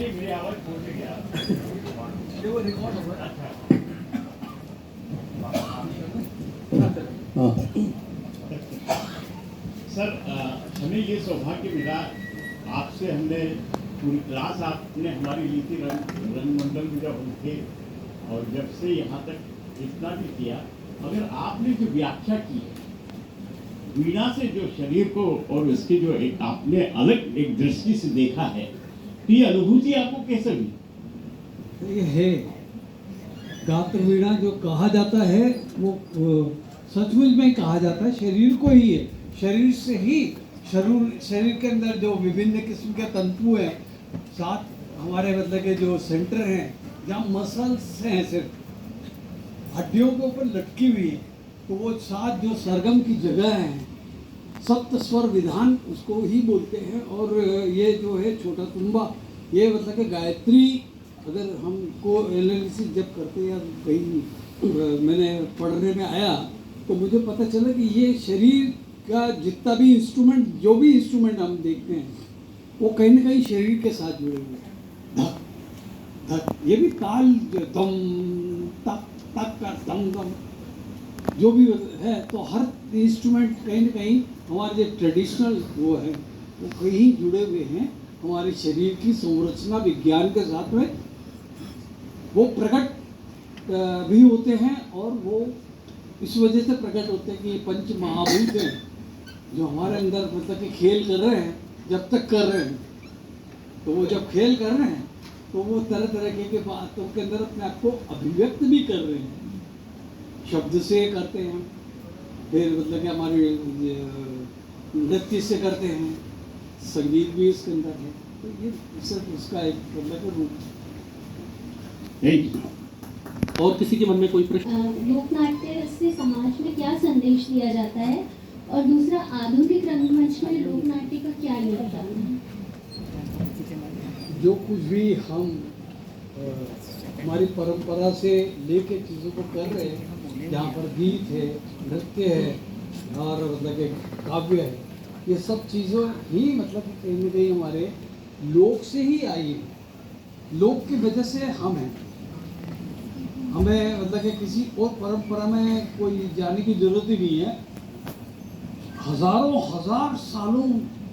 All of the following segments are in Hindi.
मेरी आवाज पहुंच गया। वो रिकॉर्ड हो रहा अच्छा। सर, हमें ये सौभाग्य मिला आपसे, हमने पूरी क्लास आपने हमारी ली थी रंगमंडल में जब हम थे, और जब से यहाँ तक इतना भी किया, मगर आपने जो व्याख्या की है वीणा से, जो शरीर को और उसकी जो एक आपने अलग एक दृष्टि से देखा है, तो ये अनुभूति आपको कैसे हुई? ये है गात्र वीणा जो कहा जाता है वो सचमुच में कहा जाता है शरीर को ही है। शरीर से ही शरीर के अंदर जो विभिन्न किस्म के तंतु हैं, साथ हमारे मतलब के जो सेंटर हैं जहाँ मसल्स हैं, सिर्फ हड्डियों के ऊपर लटकी हुई है, तो वो सात जो सरगम की जगह हैं, सप्त स्वर विधान उसको ही बोलते हैं। और ये जो है छोटा तुम्बा, ये मतलब कि गायत्री, अगर हमको एनालिसिस जब करते या कहीं मैंने पढ़ने में आया तो मुझे पता चला कि ये शरीर का जितना भी इंस्ट्रूमेंट, जो भी इंस्ट्रूमेंट हम देखते हैं वो कहीं ना कहीं शरीर के साथ जुड़े हुए हैं। धक धक, ये भी ताल, दम तक तक का दम दम जो भी है, तो हर इंस्ट्रूमेंट कहीं ना कहीं हमारे जो ट्रेडिशनल वो है वो कहीं जुड़े हुए हैं हमारे शरीर की संरचना विज्ञान के साथ में। वो प्रकट भी होते हैं, और वो इस वजह से प्रकट होते हैं कि पंच महाभूत हैं जो हमारे अंदर मतलब कि खेल कर रहे हैं। जब तक कर रहे हैं तो वो जब खेल कर रहे हैं तो वो तरह तरह के बातों के अंदर अपने आप को अभिव्यक्त भी कर रहे हैं। शब्द से करते हैं, फिर मतलब कि हमारे नृत्य से करते हैं, संगीत भी इसके अंदर है। तो ये सिर्फ उसका एक मतलब का रूप है। और किसी के मन में कोई प्रश्न? लोकनाट्य से समाज में क्या संदेश दिया जाता है, और दूसरा आधुनिक रंगमंच में लोकनाट्य का क्या योगदान है? जो कुछ भी हम हमारी परंपरा से लेके चीज़ों को कर रहे हैं, जहाँ पर गीत है, नृत्य है और मतलब कि काव्य है, ये सब चीज़ों ही मतलब कि कहीं ना कहीं हमारे लोक से ही आई है। लोक की वजह से हम हैं। हमें मतलब कि किसी और परंपरा में कोई जाने की जरूरत ही नहीं है। हजारों हजार सालों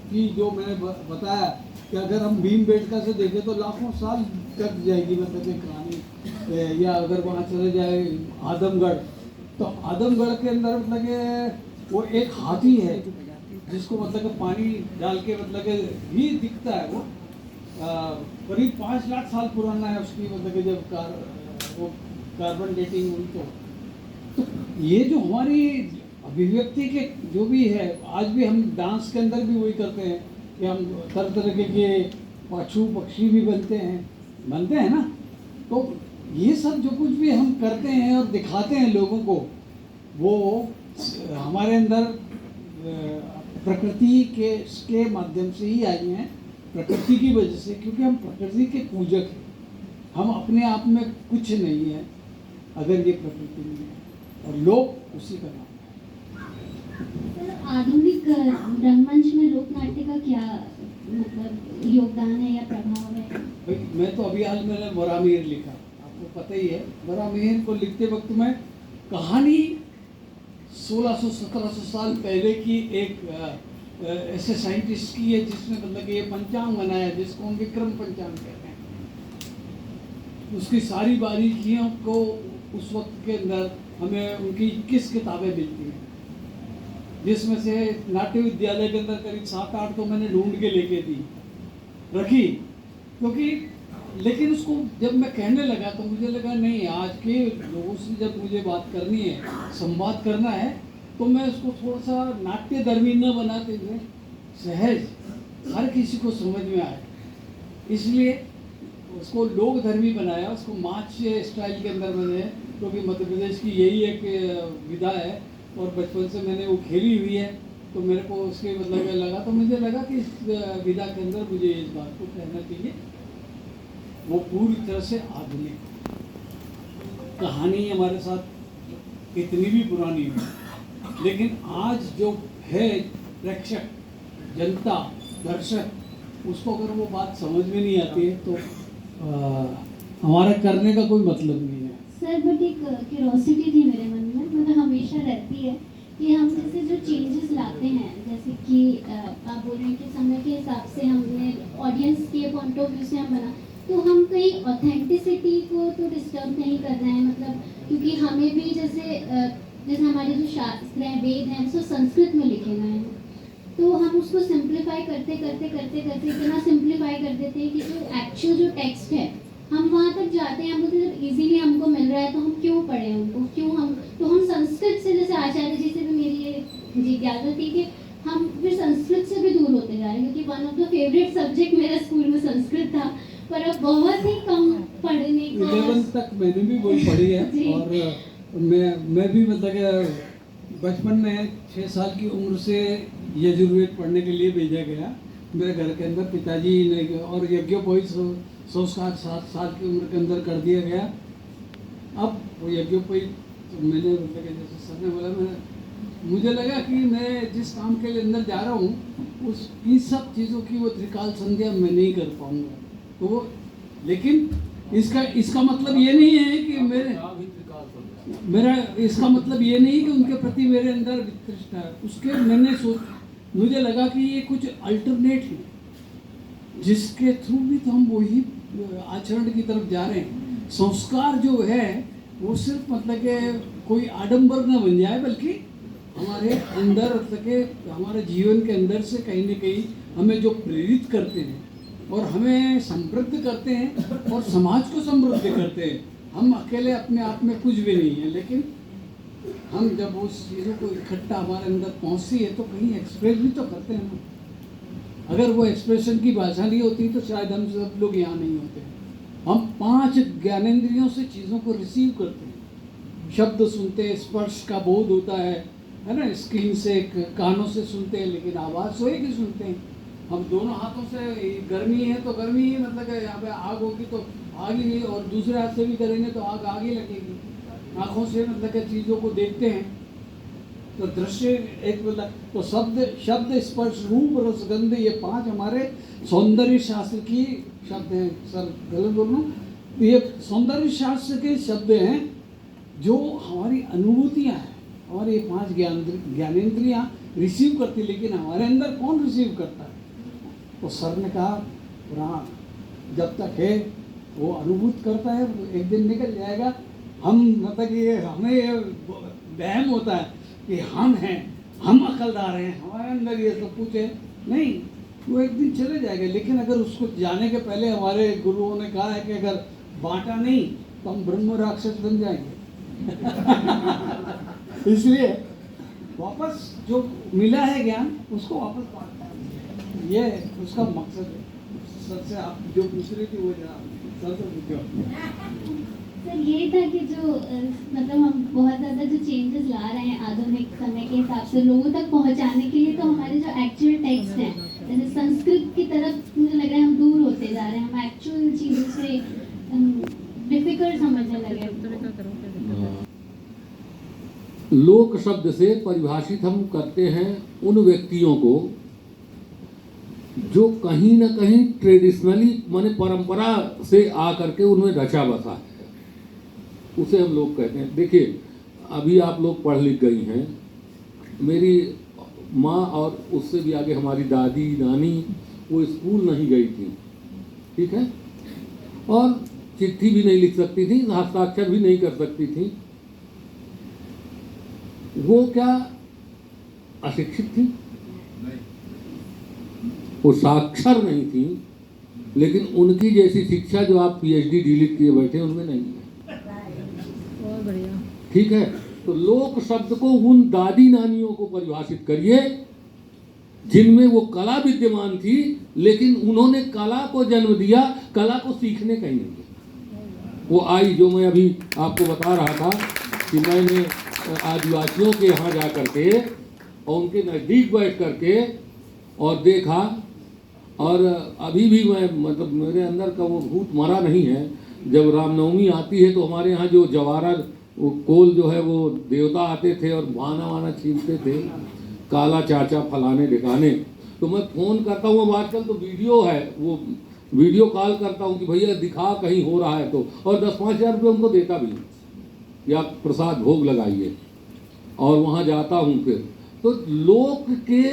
की जो मैंने बताया कि अगर हम भीमबेटका से देखें तो लाखों साल कट जाएगी मतलब कि कहानी। या अगर वहाँ चले जाए आदमगढ़, तो आदमगढ़ के अंदर मतलब कि वो एक हाथी है जिसको मतलब कि पानी डाल के मतलब कि ही दिखता है। वो करीब 5 लाख साल पुराना है उसकी मतलब कि जब वो कार्बन डेटिंग हुई तो ये जो हमारी अभिव्यक्ति के जो भी है, आज भी हम डांस के अंदर भी वही करते हैं कि हम तरह तरह के पशु पक्षी भी बनते हैं ना। तो ये सब जो कुछ भी हम करते हैं और दिखाते हैं लोगों को, वो हमारे अंदर प्रकृति के माध्यम से ही आई हैं, प्रकृति की वजह से, क्योंकि हम प्रकृति के पूजक हैं। हम अपने आप में कुछ नहीं है अगर ये प्रकृति नहीं है, और लोक उसी का नाम है। आधुनिक रंगमंच में लोकनाट्य का क्या मतलब योगदान है या प्रभाव है? भाई मैं तो अभी आज मैंने वरामिहिर लिखा, आपको पता ही है। वरामिहिर को लिखते वक्त मैं कहानी 1600-1700 साल पहले की एक ऐसे साइंटिस्ट की है जिसने मतलब कि ये पंचांग बनाया, जिसको हम विक्रम पंचांग कहते हैं। उसकी सारी बारीकियों को उस वक्त के अंदर हमें उनकी 21 किताबें मिलती हैं, जिसमें से नाट्य विद्यालय के अंदर करीब 7-8 तो मैंने ढूंढ के लेके दी रखी, क्योंकि लेकिन उसको जब मैं कहने लगा तो मुझे लगा नहीं, आज के लोगों से जब मुझे बात करनी है, संवाद करना है, तो मैं उसको थोड़ा सा नाट्य धर्मी न बनाते हुए सहज हर किसी को समझ में आए, इसलिए उसको लोक धर्मी बनाया। उसको मार्च स्टाइल के अंदर मैंने, क्योंकि मध्य प्रदेश की यही एक विधा है और बचपन से मैंने वो खेली हुई है, तो मेरे को उसके मतलब लगा, तो मुझे लगा कि इस विधा के अंदर मुझे इस बात को कहना चाहिए। वो पूरी तरह से आधुनिक कहानी हमारे साथ कितनी भी पुरानी हो, लेकिन आज जो है प्रेक्षक, जनता, दर्शक, उसको अगर वो बात समझ में नहीं आती है तो हमारा करने का कोई मतलब नहीं है। सर बट एक क्यूरोसिटी थी मेरे मन में, मतलब हमेशा रहती है कि हम जैसे जो चेंजेस लाते हैं, जैसे कि आप बोल रहे हैं कि समय के हिसाब से हमने ऑडियंस के पॉइंट ऑफ व्यू से हम बना, तो हम कहीं ऑथेंटिसिटी को तो डिस्टर्ब नहीं कर रहे हैं, मतलब क्योंकि हमें भी जैसे हमारे जो शास्त्र हैं, वेद हैं, वो संस्कृत में लिखे गए हैं, तो हम उसको सिंप्लीफाई करते करते करते करते इतना सिंप्लीफाई कर देते हैं कि जो एक्चुअल जो टेक्स्ट है हम वहाँ तक जाते हैं, हम बोलते हैं जब इजीली हमको मिल रहा है तो हम क्यों पढ़ें उनको, क्यों हम, तो हम संस्कृत से, जैसे आचार्य जी से भी मेरी ये जिज्ञासा थी कि हम फिर संस्कृत से भी दूर होते जा रहे हैं, क्योंकि one of the favourite subject मेरा स्कूल में संस्कृत था, पर अब बहुत ही कम पढ़ने का। 11th तक मैंने भी वही पढ़ी है और मैं भी मतलब कि बचपन में 6 साल की उम्र से यजुर्वेद पढ़ने के लिए भेजा गया मेरे घर के अंदर, पिताजी ने, और यज्ञोपवीत संस्कार 7 साल की उम्र के अंदर कर दिया गया। अब वो यज्ञोपवीत मैंने मतलब कि जैसे सर ने बोला, मुझे लगा कि मैं जिस काम के लिए अंदर जा रहा हूँ उस इन सब चीज़ों की वो त्रिकाल संध्या मैं नहीं कर पाऊँगा, तो लेकिन इसका मतलब ये नहीं है कि मेरा इसका मतलब ये नहीं कि उनके प्रति मेरे अंदर वितृष्णा है। उसके मुझे लगा कि ये कुछ अल्टरनेट है जिसके थ्रू भी तो हम वही आचरण की तरफ जा रहे हैं। संस्कार जो है वो सिर्फ मतलब कि कोई आडंबर न बन जाए, बल्कि हमारे अंदर मतलब के हमारे जीवन के अंदर से कहीं ना कहीं हमें जो प्रेरित करते हैं और हमें समृद्ध करते हैं और समाज को समृद्ध करते हैं। हम अकेले अपने आप में कुछ भी नहीं है, लेकिन हम जब उस चीज़ों को इकट्ठा हमारे अंदर पहुँचती है तो कहीं एक्सप्रेस भी तो करते हैं ना। अगर वो एक्सप्रेशन की भाषा नहीं होती तो शायद हम सब लोग यहाँ नहीं होते। हम 5 ज्ञानेंद्रियों से चीज़ों को रिसीव करते हैं, शब्द सुनते हैं, स्पर्श का बोध होता है ना, स्क्रीन से, कानों से सुनते हैं, लेकिन आवाज़ सोए की सुनते हैं। हम दोनों हाथों से, गर्मी है तो गर्मी ही, मतलब कि यहाँ पे आग होगी तो आग ही, और दूसरे हाथ से भी करेंगे तो आग ही लगेगी। आँखों से मतलब कि चीज़ों को देखते हैं तो दृश्य एक मतलब, तो शब्द स्पर्श रूप रस गंध, ये 5 हमारे सौंदर्य शास्त्र की शब्द हैं। सर गलत बोल रहा हूँ, ये सौंदर्य शास्त्र के शब्द हैं जो हमारी अनुभूतियाँ हैं, और ये 5 ज्ञानेंद्रियाँ रिसीव करती, लेकिन हमारे अंदर कौन रिसीव करता है? तो सर ने कहा प्राण जब तक है वो अनुभूत करता है, एक दिन निकल जाएगा। हम मतलब ये हमें ये वहम होता है कि हम हैं, हम अकलदार हैं, हमारे अंदर ये सब कुछ है, नहीं, वो एक दिन चले जाएगा। लेकिन अगर उसको जाने के पहले हमारे गुरुओं ने कहा है कि अगर बांटा नहीं तो हम ब्रह्म राक्षस बन जाएंगे। इसलिए वापस जो मिला है ज्ञान उसको वापस बांटना है, ये उसका मकसद है। सर से आप जो पूछ रही थी वो सर से पूछो। सर ये था कि जो मतलब हम बहुत ज़्यादा जो चेंजेस ला रहे हैं आधुनिक समय के हिसाब से लोगों तक पहुंचाने के लिए, तो हमारे जो एक्चुअल टेक्स्ट हैं, जैसे संस्कृत की तरफ मुझे लग रहा है हम दूर होते जा रहे हैं, हम एक्चुअल चीज़ों से डिफिकल्ट समझने लगे। लोक शब्द से परिभाषित हम करते हैं उन व्यक्तियों को जो कहीं ना कहीं ट्रेडिशनली माने परंपरा से आकर के उनमें रचा बसा है, उसे हम लोग कहते हैं। देखिए अभी आप लोग पढ़ लिख गई हैं, मेरी माँ और उससे भी आगे हमारी दादी नानी वो स्कूल नहीं गई थी, ठीक है, और चिट्ठी भी नहीं लिख सकती थी, हस्ताक्षर भी नहीं कर सकती थी। वो क्या अशिक्षित थी? वो साक्षर नहीं थी, लेकिन उनकी जैसी शिक्षा जो आप पीएचडी डीलिट किए बैठे उनमें नहीं है। ठीक है, तो लोक शब्द को उन दादी नानियों को परिभाषित करिए जिनमें वो कला विद्यमान थी, लेकिन उन्होंने कला को जन्म दिया, कला को सीखने कहीं नहीं गया। वो आई जो मैं अभी आपको बता रहा था कि मैंने आदिवासियों के यहाँ जा करके और उनके नज़दीक बैठ करके और देखा, और अभी भी मैं मतलब मेरे अंदर का वो भूत मरा नहीं है। जब रामनवमी आती है तो हमारे यहाँ जो जवारा वो कोल जो है वो देवता आते थे और भाना वाना छीनते थे, काला चाचा फलाने ढिकाने, तो मैं फ़ोन करता हूँ, अब आजकल तो वीडियो है, वो वीडियो कॉल करता हूँ कि भैया दिखा कहीं हो रहा है तो, और 10-5 हज़ार रुपये उनको देता भी हूँ, या प्रसाद भोग लगाइए, और वहाँ जाता हूँ फिर। तो लोक के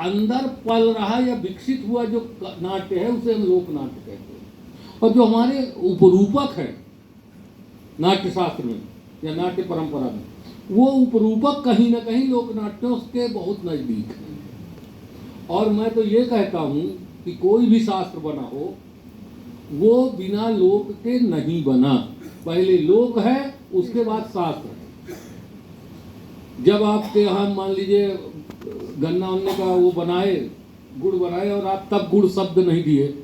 अंदर पल रहा या विकसित हुआ जो नाट्य है उसे हम लोक नाट्य कहते हैं। और जो हमारे उपरूपक है नाट्य शास्त्र में या नाट्य परंपरा में, वो उपरूपक कहीं ना कहीं लोक नाट्यों के बहुत नज़दीक है। और मैं तो ये कहता हूँ कि कोई भी शास्त्र बना हो वो बिना लोक के नहीं बना, पहले लोक है उसके बाद शास्त्र है। जब आपके यहाँ मान लीजिए गन्ना उन्ने का वो बनाए, गुड़ बनाए, और आप तब गुड़ शब्द नहीं दिए,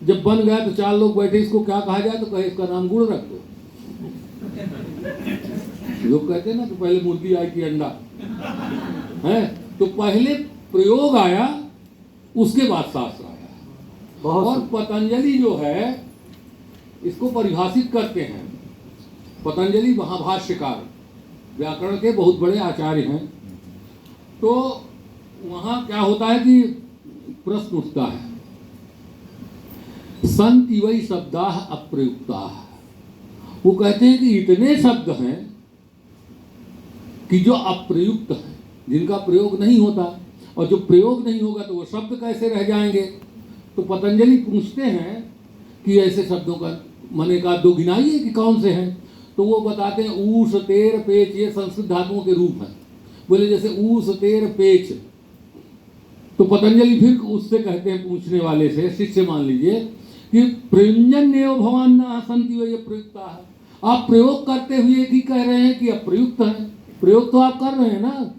जब बन गया तो 4 लोग बैठे इसको क्या कहा जाए, तो कहे इसका नाम गुड़ रख दो। लोग कहते हैं ना कि पहले मुर्गी आई थी अंडा है, तो पहले प्रयोग आया उसके बाद शास्त्र आया। और पतंजलि जो है इसको परिभाषित करते हैं, पतंजलि महाभाष्यकार व्याकरण के बहुत बड़े आचार्य हैं। तो वहाँ क्या होता है कि प्रश्न उठता है, संति वै शब्दाः अप्रयुक्ताः। वो कहते हैं कि इतने शब्द हैं कि जो अप्रयुक्त हैं, जिनका प्रयोग नहीं होता, और जो प्रयोग नहीं होगा तो वो शब्द कैसे रह जाएंगे। तो पतंजलि पूछते हैं कि ऐसे शब्दों का मने का दो गिनाइए कि कौन से हैं। तो वो बताते हैं ऊष तेर पेच, ये संस्कृत धातुओं के रूप हैं। बोले जैसे ऊष तेर पेच, तो पतंजलि फिर उससे कहते हैं, पूछने वाले से, शिष्य मान लीजिए, कि प्रयुंजन एव भवान न संति वै प्रयुक्ता है। आप प्रयोग करते हुए ही कह रहे हैं कि अप्रयुक्त है, प्रयोग तो आप कर रहे हैं ना,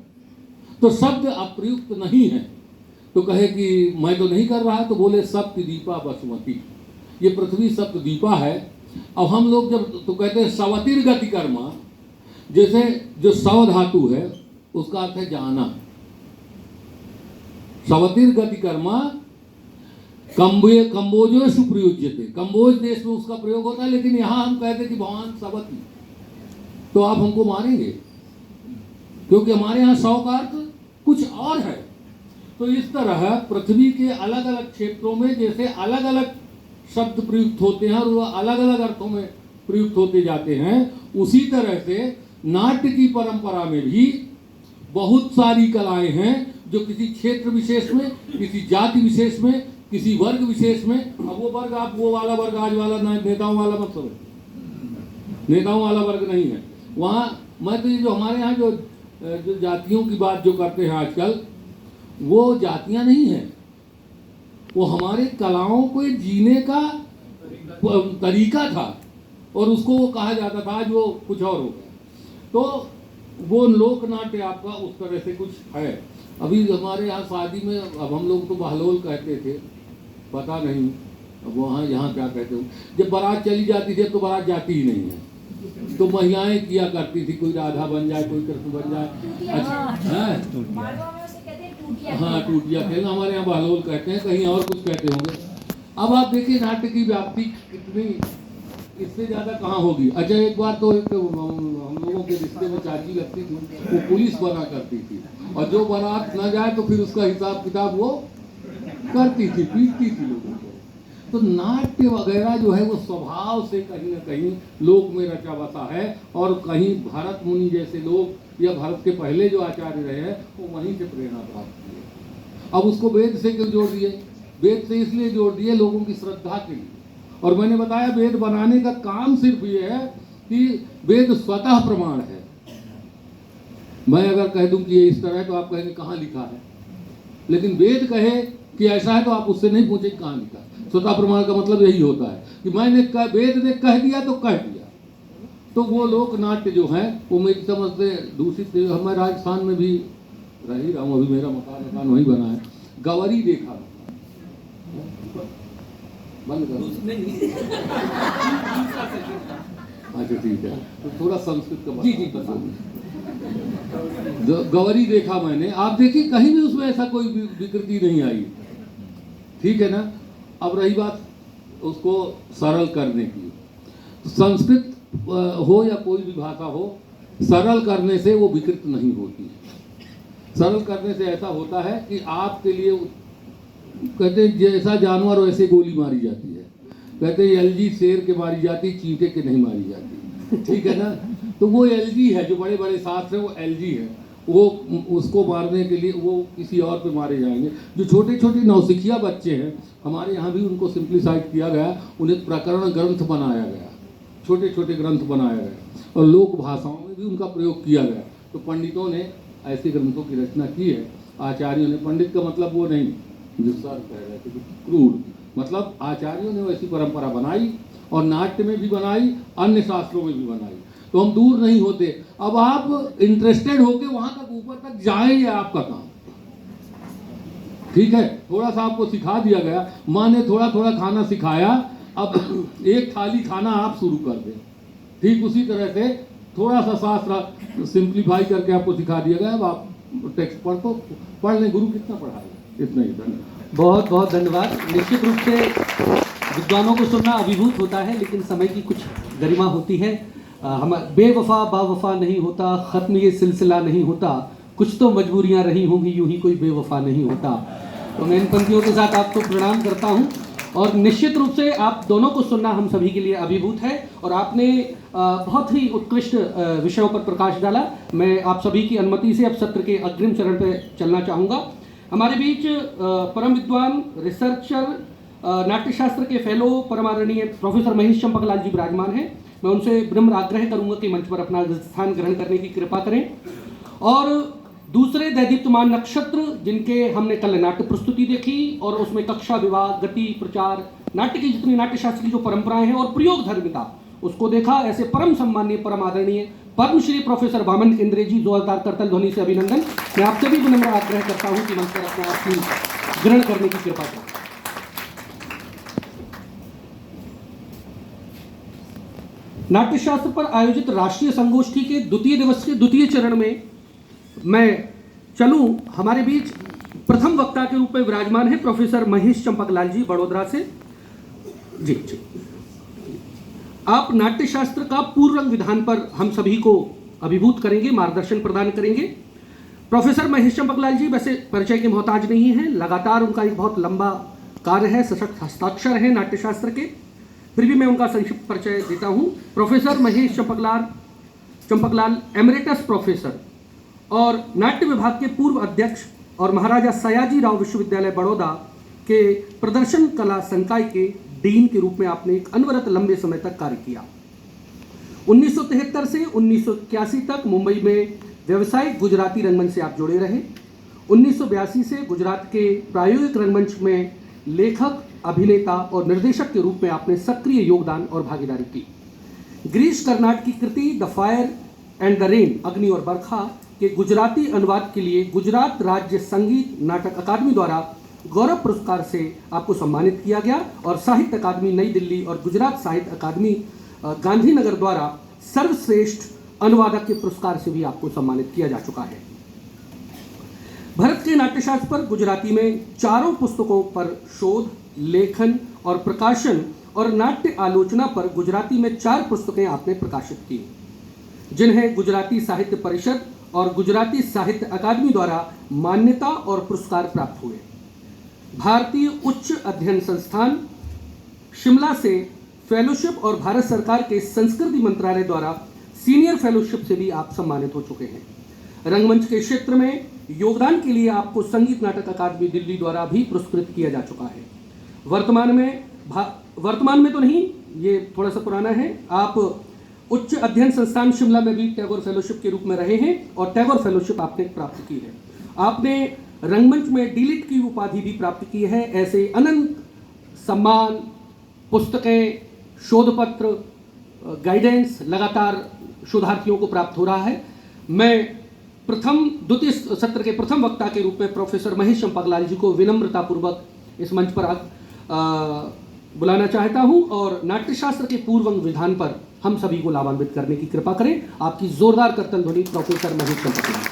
तो शब्द अप्रयुक्त नहीं है। तो कहे कि मैं तो नहीं कर रहा, तो बोले सप्तदीपा बसुमती, ये पृथ्वी सप्तदीपा है। अब हम लोग जब तो कहते हैं सवतिर गति कर्मा, जैसे जो सव धातु है उसका अर्थ है जाना, सवतिर गति कर्मा कंबोजो सुप्रयुज्यते, कंबोज देश में उसका प्रयोग होता है, लेकिन यहाँ हम कहते हैं कि भगवान सवती, तो आप हमको मारेंगे क्योंकि हमारे यहाँ सौ का अर्थ कुछ और है। तो इस तरह पृथ्वी के अलग अलग क्षेत्रों में जैसे अलग अलग शब्द प्रयुक्त होते हैं और वह अलग अलग अर्थों में प्रयुक्त होते जाते हैं, उसी तरह से नाट्य की परंपरा में भी बहुत सारी कलाएं हैं जो किसी क्षेत्र विशेष में, किसी जाति विशेष में, किसी वर्ग विशेष में। अब वो वर्ग आप वो वाला वर्ग आज वाला नेताओं वाला मत समझो, नेताओं वाला वर्ग नहीं है वहाँ। मैं तो ये जो हमारे यहाँ जो जातियों की बात जो करते हैं आजकल, वो जातियाँ नहीं हैं, वो हमारे कलाओं को जीने का तरीका था और उसको वो कहा जाता था, आज वो कुछ और हो गया। तो वो लोक नाट्य आपका उस तरह से कुछ है। अभी हमारे यहाँ शादी में, अब हम लोग तो बहलोल कहते थे, पता नहीं अब वहाँ यहाँ क्या कहते हो, जब बारात चली जाती थी, अब तो बारात जाती ही नहीं है, तो महिलाएं किया करती थी, कोई राधा बन जाए, कोई कृष्ण बन जाए। अच्छा हाँ, टूटिया खेलना हमारे यहाँ बहलोल कहते हैं, कहीं और कुछ कहते होंगे। अब आप देखिए नाट्य की व्याप्ति कितनी, इससे ज़्यादा कहाँ होगी। अच्छा एक बार तो हम लोगों के रिश्ते में चाची लगती थी, वो पुलिस बना करती थी, और जो बारात न जाए तो फिर उसका हिसाब किताब वो करती थी, पीटती थी लोगों को। तो नाट्य वगैरह जो है वो स्वभाव से कहीं ना कहीं लोक में रचा बसा है, और कहीं भरत मुनि जैसे लोग या भारत के पहले जो आचार्य रहे हैं वो वहीं से प्रेरणा प्राप्त की। अब उसको वेद से क्यों जोड़ दिए? वेद से इसलिए जोड़ दिए लोगों की श्रद्धा के लिए। और मैंने बताया वेद बनाने का काम सिर्फ ये है कि वेद स्वतः प्रमाण है। मैं अगर कह दूं कि ये इस तरह है तो आप कहेंगे कहाँ लिखा है, लेकिन वेद कहे कि ऐसा है तो आप उससे नहीं पूछे कहाँ लिखा है। स्वतः प्रमाण का मतलब यही होता है कि मैंने वेद ने कह दिया तो कह दिया। तो वो लोक नाट्य जो है वो मेरी समझ से दूषित। मैं राजस्थान में भी रही रहा हूँ, अभी मेरा मकान वहीं बना है। गवरी देखा बंद करो, अच्छा ठीक है, तो थोड़ा संस्कृत का जी गवरी देखा मैंने। आप देखिए कहीं भी उसमें ऐसा कोई विकृति नहीं आई, ठीक है ना। अब रही बात उसको सरल करने की, संस्कृत हो या कोई भी भाषा हो, सरल करने से वो विकृत नहीं होती है। सरल करने से ऐसा होता है कि आपके लिए कहते हैं जैसा जानवर वैसे गोली मारी जाती है। कहते हैं एलजी शेर के मारी जाती, चीते के नहीं मारी जाती। ठीक है ना। तो वो एलजी है, जो बड़े बड़े शास्त्र है वो एलजी है, वो उसको मारने के लिए वो किसी और पे मारे जाएंगे। जो छोटे छोटे नौसिखिया बच्चे हैं, हमारे यहाँ भी उनको सिंप्लीफाइड किया गया, उन्हें प्रकरण ग्रंथ बनाया गया, छोटे छोटे ग्रंथ बनाया गया और लोक भाषाओं में भी उनका प्रयोग किया गया। तो पंडितों ने ऐसे ग्रंथों की रचना की है, आचार्यों ने। पंडित का मतलब वो नहीं जो सर कह रहे थे क्रूर, मतलब आचार्यों ने वैसी परंपरा बनाई और नाट्य में भी बनाई, अन्य शास्त्रों में भी बनाई। तो हम दूर नहीं होते। अब आप इंटरेस्टेड होके वहां तक ऊपर तक जाएं, ये आपका काम। ठीक है, थोड़ा सा आपको सिखा दिया गया, माँ ने थोड़ा थोड़ा खाना सिखाया, अब एक थाली खाना आप शुरू कर दें। ठीक उसी तरह से थोड़ा सा शास्त्र सिंप्लीफाई करके आपको सिखा दिया गया। अब आप टेक्स्ट पढ़ लें, गुरु कितना पढ़ाएगा। इतना ही, धन्यवाद। बहुत बहुत धन्यवाद। निश्चित रूप से विद्वानों को सुनना अभिभूत होता है, लेकिन समय की कुछ गरिमा होती है। हम बेवफा बावफा नहीं होता, ख़त्म ये सिलसिला नहीं होता, कुछ तो मजबूरियां रही होंगी, यूं ही कोई बेवफा नहीं होता। तो मैं इन पंक्तियों के साथ आपको प्रणाम करता हूं और निश्चित रूप से आप दोनों को सुनना हम सभी के लिए अभिभूत है और आपने बहुत ही उत्कृष्ट विषयों पर प्रकाश डाला। मैं आप सभी की अनुमति से अब सत्र के अग्रिम चरण पर चलना चाहूँगा। हमारे बीच परम विद्वान, रिसर्चर, नाट्यशास्त्र के फेलो परम आदरणीय प्रोफेसर महेश चंपकलाल जी विराजमान हैं। मैं उनसे विनम्र आग्रह करूंगा कि मंच पर अपना स्थान ग्रहण करने की कृपा करें। और दूसरे दैदीप्यमान नक्षत्र, जिनके हमने कल नाट्य प्रस्तुति देखी और उसमें कक्षा, विवाह, गति, प्रचार, नाट्य की जितनी नाट्यशास्त्र की जो परंपराएं हैं और प्रयोग धर्मिता, उसको देखा। ऐसे परम सम्मानीय, परम आदरणीय पद्मश्री प्रोफेसर वामन इंद्रे जी, जोरदार करतल ध्वनि से अभिनंदन। मैं आपसे भी विनम्र आग्रह करता हूं कि मंच पर अपने आप की ग्रहण करने की कृपा करें। नाट्यशास्त्र पर आयोजित राष्ट्रीय संगोष्ठी के द्वितीय दिवस के द्वितीय चरण में मैं चलूं। हमारे बीच प्रथम वक्ता के रूप में विराजमान है प्रोफेसर महेश चंपकलाल जी, बड़ोदरा से। जी। आप नाट्यशास्त्र का पूर्व रंग विधान पर हम सभी को अभिभूत करेंगे, मार्गदर्शन प्रदान करेंगे। प्रोफेसर महेश चंपकलाल जी वैसे परिचय के मोहताज नहीं हैं, लगातार उनका एक बहुत लंबा कार्य है, सशक्त हस्ताक्षर है नाट्यशास्त्र के, फिर भी मैं उनका संक्षिप्त परिचय देता हूं। Professor Mahesh Champaklal emeritus professor और नाट्य विभाग के पूर्व अध्यक्ष और महाराजा सयाजीराव विश्वविद्यालय बड़ौदा के प्रदर्शन कला संकाय के डीन के रूप में आपने एक अनवरत लंबे समय तक कार्य किया। 1973 से 1981 तक मुंबई में व्यवसायिक गुजराती रंगमंच से आप जुड़े रहे। 1982 से गुजरात के प्रायोगिक रंगमंच में लेखक, अभिनेता और निर्देशक के रूप में आपने सक्रिय योगदान और भागीदारी की। गिरीश कर्नाड की कृति the fire and the rain, अग्नि और बरखा के गुजराती अनुवाद के लिए गुजरात राज्य संगीत नाटक अकादमी द्वारा गौरव पुरस्कार से आपको सम्मानित किया गया और साहित्य अकादमी नई दिल्ली और गुजरात साहित्य अकादमी गांधीनगर द्वारा सर्वश्रेष्ठ अनुवादक के पुरस्कार से भी आपको सम्मानित किया जा चुका है। भारत के नाट्यशास्त्र पर गुजराती में 4 पुस्तकों पर शोध, लेखन और प्रकाशन और नाट्य आलोचना पर गुजराती में 4 पुस्तकें आपने प्रकाशित की, जिन्हें गुजराती साहित्य परिषद और गुजराती साहित्य अकादमी द्वारा मान्यता और पुरस्कार प्राप्त हुए। भारतीय उच्च अध्ययन संस्थान शिमला से फेलोशिप और भारत सरकार के संस्कृति मंत्रालय द्वारा सीनियर फेलोशिप से भी आप सम्मानित हो चुके हैं। रंगमंच के क्षेत्र में योगदान के लिए आपको संगीत नाटक अकादमी दिल्ली द्वारा भी पुरस्कृत किया जा चुका है। वर्तमान में तो नहीं, ये थोड़ा सा पुराना है, आप उच्च अध्ययन संस्थान शिमला में भी टैगोर फेलोशिप के रूप में रहे हैं और टैगोर फेलोशिप आपने प्राप्त की है। आपने रंगमंच में डीलिट की उपाधि भी प्राप्त की है। ऐसे अनंत सम्मान, पुस्तकें, शोधपत्र, गाइडेंस लगातार शोधार्थियों को प्राप्त हो रहा है। मैं द्वितीय सत्र के प्रथम वक्ता के रूप में प्रोफेसर महेश चंपकलाल जी को विनम्रतापूर्वक इस मंच पर बुलाना चाहता हूं और नाट्यशास्त्र के पूर्व विधान पर हम सभी को लाभान्वित करने की कृपा करें। आपकी जोरदार करतल ध्वनि प्रोफेसर महेश चंपकलाल।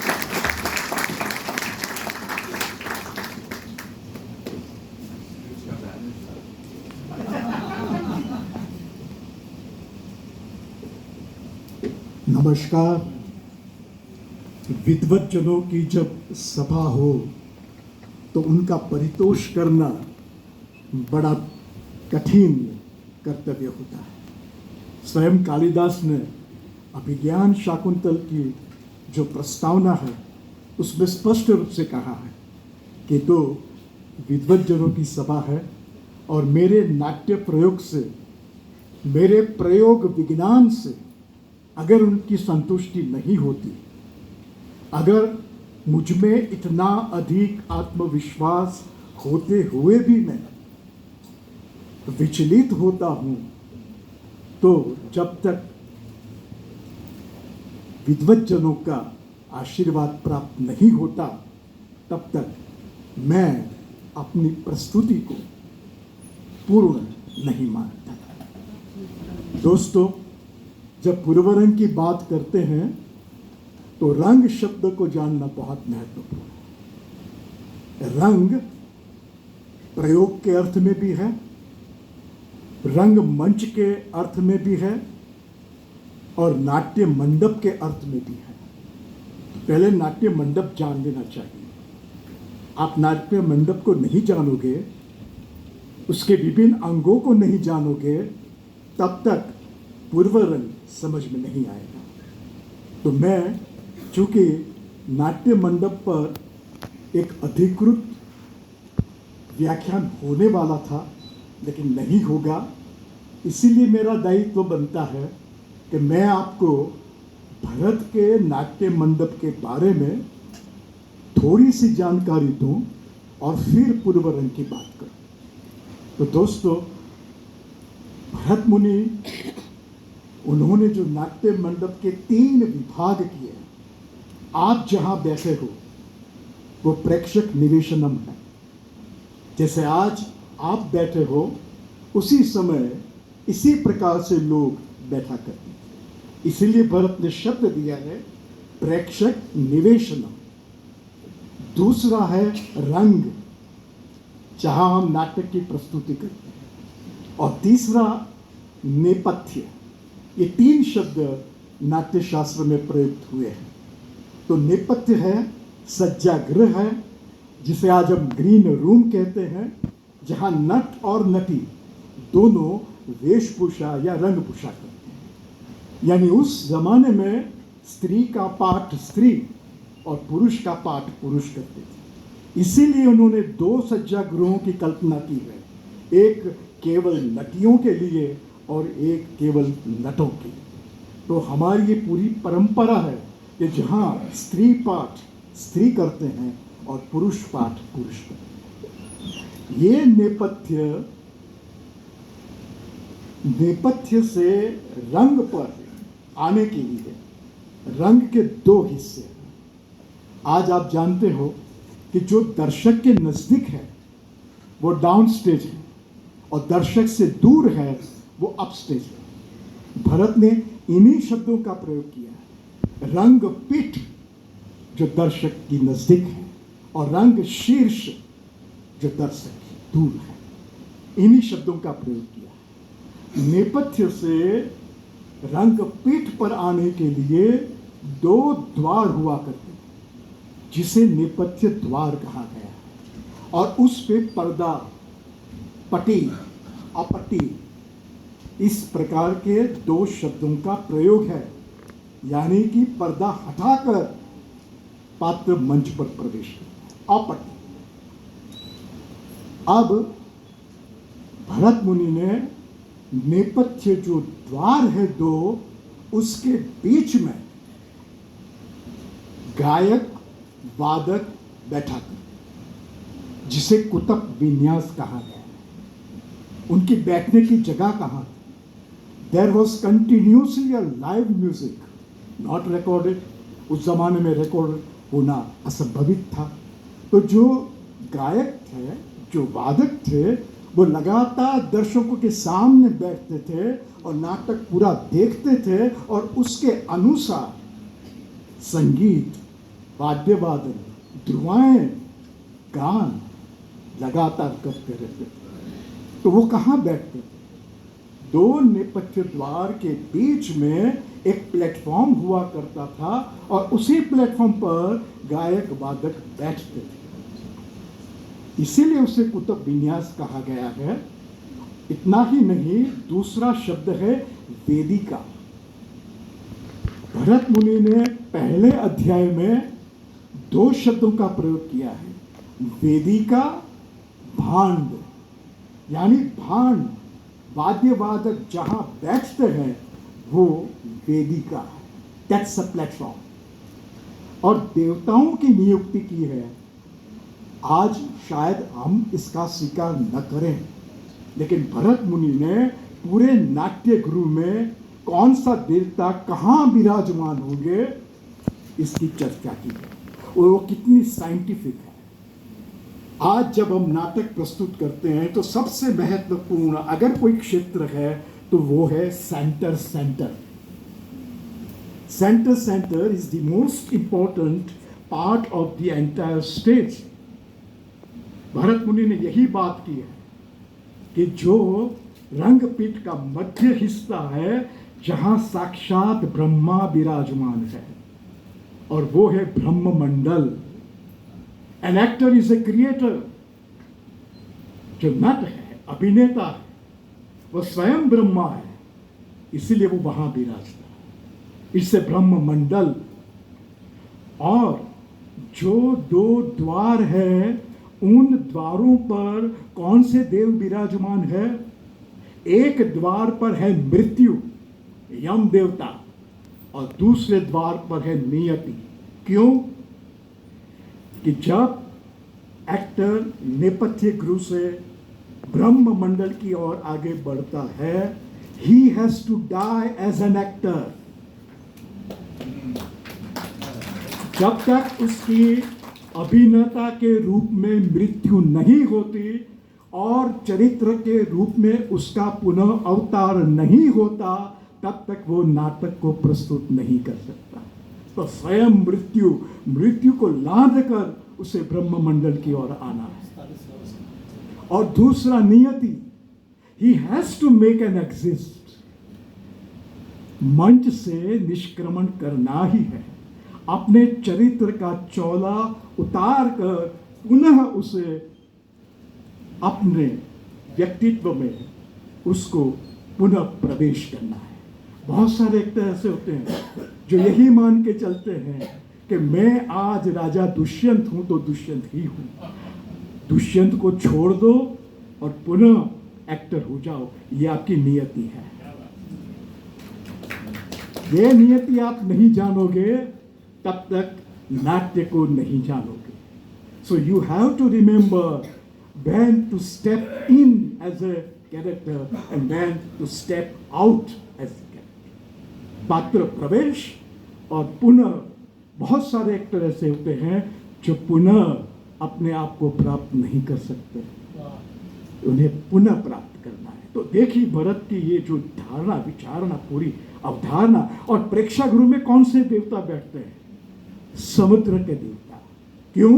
नमस्कार। विद्वत जनों की जब सभा हो तो उनका परितोष करना बड़ा कठिन कर्तव्य होता है। स्वयं कालिदास ने अभिज्ञान शाकुंतल की जो प्रस्तावना है उसमें स्पष्ट रूप से कहा है कि तो विद्वज्जनों की सभा है और मेरे नाट्य प्रयोग से, मेरे प्रयोग विज्ञान से अगर उनकी संतुष्टि नहीं होती, अगर मुझ में इतना अधिक आत्मविश्वास होते हुए भी मैं विचलित होता हूं, तो जब तक विद्वज्जनों का आशीर्वाद प्राप्त नहीं होता तब तक मैं अपनी प्रस्तुति को पूर्ण नहीं मानता। दोस्तों, जब पूर्वरंग की बात करते हैं तो रंग शब्द को जानना बहुत महत्वपूर्ण है। रंग प्रयोग के अर्थ में भी है, रंग मंच के अर्थ में भी है और नाट्य मंडप के अर्थ में भी है। पहले नाट्य मंडप जान लेना चाहिए। आप नाट्य मंडप को नहीं जानोगे, उसके विभिन्न अंगों को नहीं जानोगे, तब तक पूर्वरंग समझ में नहीं आएगा। तो मैं, चूंकि नाट्य मंडप पर एक अधिकृत व्याख्यान होने वाला था लेकिन नहीं होगा, इसीलिए मेरा दायित्व बनता है कि मैं आपको भरत के नाट्य मंडप के बारे में थोड़ी सी जानकारी दूं और फिर पूर्वरंग की बात करूं। तो दोस्तों, भरत मुनि, उन्होंने जो नाट्य मंडप के 3 विभाग किए, आप जहां बैठे हो वो प्रेक्षक निवेशनम है। जैसे आज आप बैठे हो, उसी समय इसी प्रकार से लोग बैठा करते हैं। इसीलिए भरत ने शब्द दिया है प्रेक्षक निवेशनम। दूसरा है रंग, जहां हम नाटक की प्रस्तुति करते हैं, और तीसरा नेपथ्य। ये 3 शब्द नाट्य शास्त्र में प्रयुक्त हुए हैं। तो नेपथ्य है सज्जागृह है, जिसे आज हम ग्रीन रूम कहते हैं, जहां नट और नटी दोनों वेशभूषा या रंगभूषा करते हैं। यानी उस जमाने में स्त्री का पाठ स्त्री और पुरुष का पाठ पुरुष करते थे। इसीलिए उन्होंने 2 सज्जागृहों की कल्पना की है, एक केवल नटियों के लिए और एक केवल नटों के लिए। तो हमारी ये पूरी परंपरा है कि जहाँ स्त्री पाठ स्त्री करते हैं और पुरुष पाठ पुरुष करते हैं। ये नेपथ्य से रंग पर आने के लिए रंग के 2 हिस्से हैं। आज आप जानते हो कि जो दर्शक के नजदीक है वो डाउन स्टेज है और दर्शक से दूर है वो अप स्टेज है। भरत ने इन्हीं शब्दों का प्रयोग किया है। रंग पीठ जो दर्शक की नजदीक है और रंग शीर्ष जो दर्शक की दूर है, इन्हीं शब्दों का प्रयोग किया है। नेपथ्य से रंग पीठ पर आने के लिए 2 द्वार हुआ करते हैं, जिसे नेपथ्य द्वार कहा गया है, और उस पे पर्दा, पटी, अपटी, इस प्रकार के 2 शब्दों का प्रयोग है। यानी कि पर्दा हटाकर पात्र मंच पर प्रवेश करता है, अपटी। अब भरत मुनि ने नेपथ्य जो द्वार है 2, उसके बीच में गायक वादक बैठा कर, जिसे कुतप विन्यास कहा गया है। उनकी बैठने की जगह कहाँ? There was continuously a live music, not recorded. उस जमाने में रिकॉर्ड होना असंभवित था। तो जो गायक थे, जो वादक थे, वो लगातार दर्शकों के सामने बैठते थे और नाटक पूरा देखते थे और उसके अनुसार संगीत, वाद्यवादन, ध्रुवाएं, गान लगातार करते रहते थे। तो वो कहाँ बैठते थे? 2 नेपथ्य द्वार के बीच में एक प्लेटफॉर्म हुआ करता था और उसी प्लेटफॉर्म पर गायक वादक बैठते थे। इसीलिए उसे कुतुब विन्यास कहा गया है। इतना ही नहीं, दूसरा शब्द है वेदिका। भरत मुनि ने पहले अध्याय में 2 शब्दों का प्रयोग किया है, वेदिका, भांड। यानी भांड, वाद्यवादक जहां बैठते हैं वो वेदिका है, दैट्स अ प्लेटफॉर्म। और देवताओं की नियुक्ति की है। आज शायद हम इसका स्वीकार न करें, लेकिन भरत मुनि ने पूरे नाट्य गृह में कौन सा देवता कहाँ विराजमान होंगे इसकी चर्चा की है, और वो कितनी साइंटिफिक है। आज जब हम नाटक प्रस्तुत करते हैं तो सबसे महत्वपूर्ण अगर कोई क्षेत्र है तो वो है centre centre. Centre centre is the most important part of the entire stage. Bharat Muni ने यही बात की है कि जो रंगपीठ का मध्य हिस्सा है जहां साक्षात ब्रह्मा विराजमान है, और वो है ब्रह्म मंडल। An actor is a creator. जो नट है, अभिनेता है, वो स्वयं ब्रह्मा है, इसीलिए वो वहां विराजता है। इससे ब्रह्म मंडल। और जो 2 द्वार है, उन द्वारों पर कौन से देव विराजमान है? एक द्वार पर है मृत्यु, यम देवता, और दूसरे द्वार पर है नियति। क्यों? कि जब एक्टर नेपथ्य गृह से ब्रह्म मंडल की ओर आगे बढ़ता है, he has to die as an actor. जब तक उसकी अभिनेता के रूप में मृत्यु नहीं होती और चरित्र के रूप में उसका पुनः अवतार नहीं होता, तब तक वो नाटक को प्रस्तुत नहीं कर सकता। तो स्वयं मृत्यु को लाद कर उसे ब्रह्म मंडल की ओर आना है। और दूसरा नियति, he has to make an exist. मंच से निष्क्रमण करना ही है, अपने चरित्र का चौला उतार कर पुनः उसे अपने व्यक्तित्व में उसको पुनः प्रवेश करना है। बहुत सारे एक्टर ऐसे होते हैं जो यही मान के चलते हैं कि मैं आज राजा दुष्यंत हूं तो दुष्यंत ही हूं। दुष्यंत को छोड़ दो और पुनः एक्टर हो जाओ, ये आपकी नियति है। ये नियति आप नहीं जानोगे तब तक नाट्य को नहीं जानोगे। So you have to remember when to step in as a character and when to step out as a character. पात्र प्रवेश और पुनः, बहुत सारे एक्टर ऐसे होते हैं जो पुनः अपने आप को प्राप्त नहीं कर सकते, उन्हें पुनः प्राप्त करना है। तो देखिए भरत की ये जो धारणा, विचारणा, पूरी अवधारणा। और प्रेक्षागृह में कौन से देवता बैठते हैं? समुद्र के देवता। क्यों?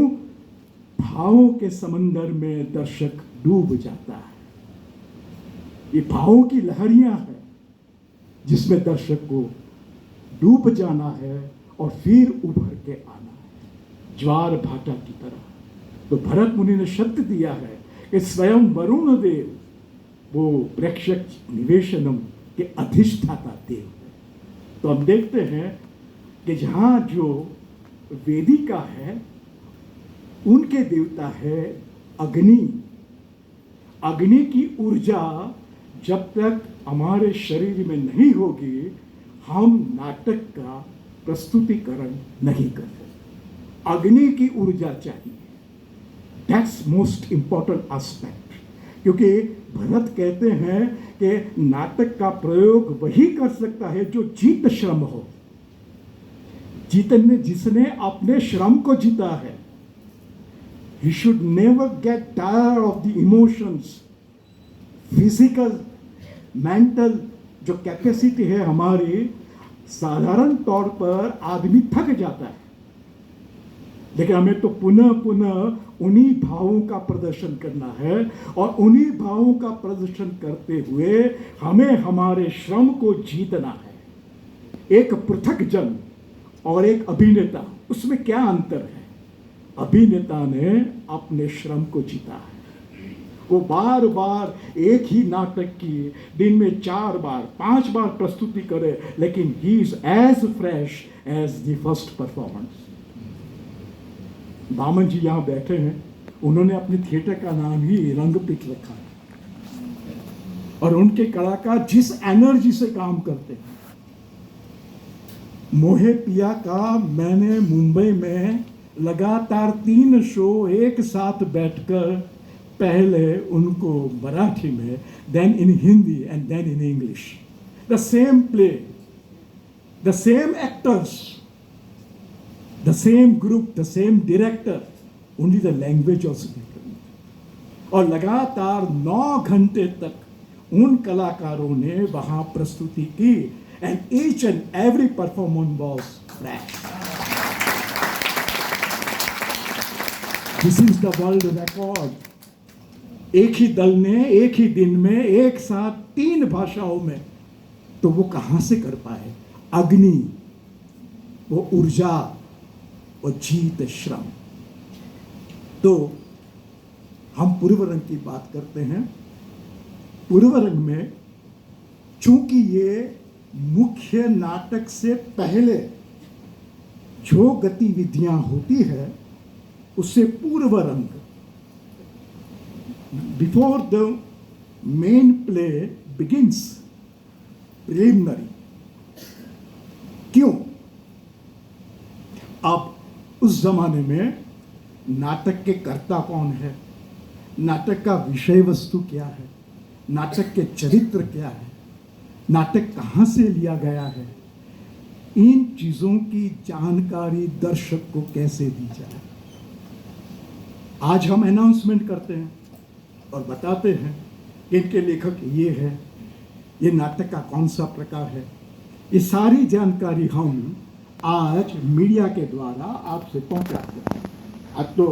भावों के समंदर में दर्शक डूब जाता है। ये भावों की लहरियां हैं जिसमें दर्शक को डूब जाना है और फिर उभर के आना है, ज्वार भाटा की तरह। तो भरत मुनि ने शब्द दिया है कि स्वयं वरुण देव वो प्रेक्षक निवेशनम के अधिष्ठाता देव है। तो हम देखते हैं कि जहाँ जो वेदिका है उनके देवता है अग्नि। अग्नि की ऊर्जा जब तक हमारे शरीर में नहीं होगी, हम नाटक का प्रस्तुतिकरण नहीं कर सकते। अग्नि की ऊर्जा चाहिए। That's most important aspect. क्योंकि भरत कहते हैं कि नाटक का प्रयोग वही कर सकता है जो जीत श्रम हो, जिसने अपने श्रम को जीता है। He should never get tired of the emotions, physical, mental। जो कैपेसिटी है हमारी, साधारण तौर पर आदमी थक जाता है, लेकिन हमें तो पुनः पुनः उन्हीं भावों का प्रदर्शन करना है। और उन्हीं भावों का प्रदर्शन करते हुए हमें हमारे श्रम को जीतना है। एक पृथक जन और एक अभिनेता, उसमें क्या अंतर है? अभिनेता ने अपने श्रम को जीता है। वो बार बार एक ही नाटक की दिन में 4 बार 5 बार प्रस्तुति करे, लेकिन he is as fresh as the first performance. Baman ji यहाँ बैठे हैं, उन्होंने अपने थिएटर का नाम ही रंगपीठ रखा है, और उनके कलाकार जिस एनर्जी से काम करते हैं। मोहे पिया का मैंने मुंबई में लगातार 3 शो एक साथ बैठकर, पहले उनको मराठी में, then in Hindi and then in English, the same play, the same actors, the same group, the same director, only the language of different. और लगातार 9 घंटे तक उन कलाकारों ने वहां प्रस्तुति की, and each and every performance was fresh. This is the world record. एक ही दल ने एक ही दिन में एक साथ 3 भाषाओं में, तो वो कहां से कर पाए? अग्नि, वो ऊर्जा, वो जीत, श्रम। तो हम पूर्वरंग की बात करते हैं। पूर्वरंग में चूंकि ये मुख्य नाटक से पहले जो गतिविधियां होती है उससे पूर्वरंग, before the main play begins, preliminary. क्यों? अब उस जमाने में नाटक के कर्ता कौन है, नाटक का विषय वस्तु क्या है, नाटक के चरित्र क्या है, नाटक कहाँ से लिया गया है, इन चीज़ों की जानकारी दर्शक को कैसे दी जाए। आज हम अनाउंसमेंट करते हैं और बताते हैं कि इनके लेखक ये है, ये नाटक का कौन सा प्रकार है। ये सारी जानकारी हम आज मीडिया के द्वारा आपसे पहुंचाते हैं। आज तो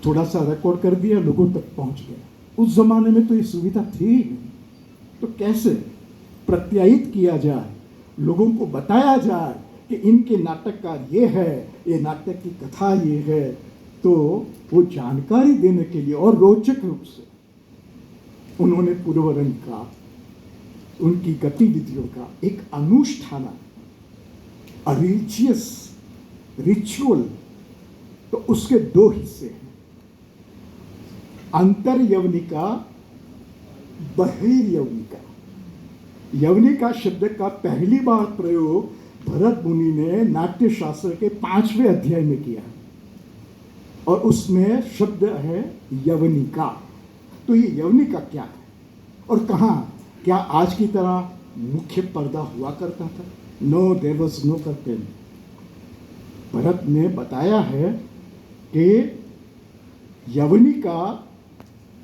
थोड़ा सा रिकॉर्ड कर दिया, लोगों तक पहुंच गया। उस जमाने में तो ये सुविधा थी ही नहीं, तो कैसे प्रत्यायित किया जाए, लोगों को बताया जाए कि इनके नाटककार ये है, ये नाटक की कथा ये है। तो वो जानकारी देने के लिए और रोचक रूप से उन्होंने पूर्वरंग का, उनकी गतिविधियों का एक अनुष्ठान, रिलीजियस रिचुअल, तो उसके 2 हिस्से हैं, अंतर यवनिका, बहिर्यवनिका। यवनिका शब्द का पहली बार प्रयोग भरत मुनि ने नाट्य शास्त्र के 5वें अध्याय में किया, और उसमें शब्द है यवनिका। तो ये यवनिका क्या है और कहाँ? क्या आज की तरह मुख्य पर्दा हुआ करता था? No, there was no curtain. Bharat ने बताया है कि यवनिका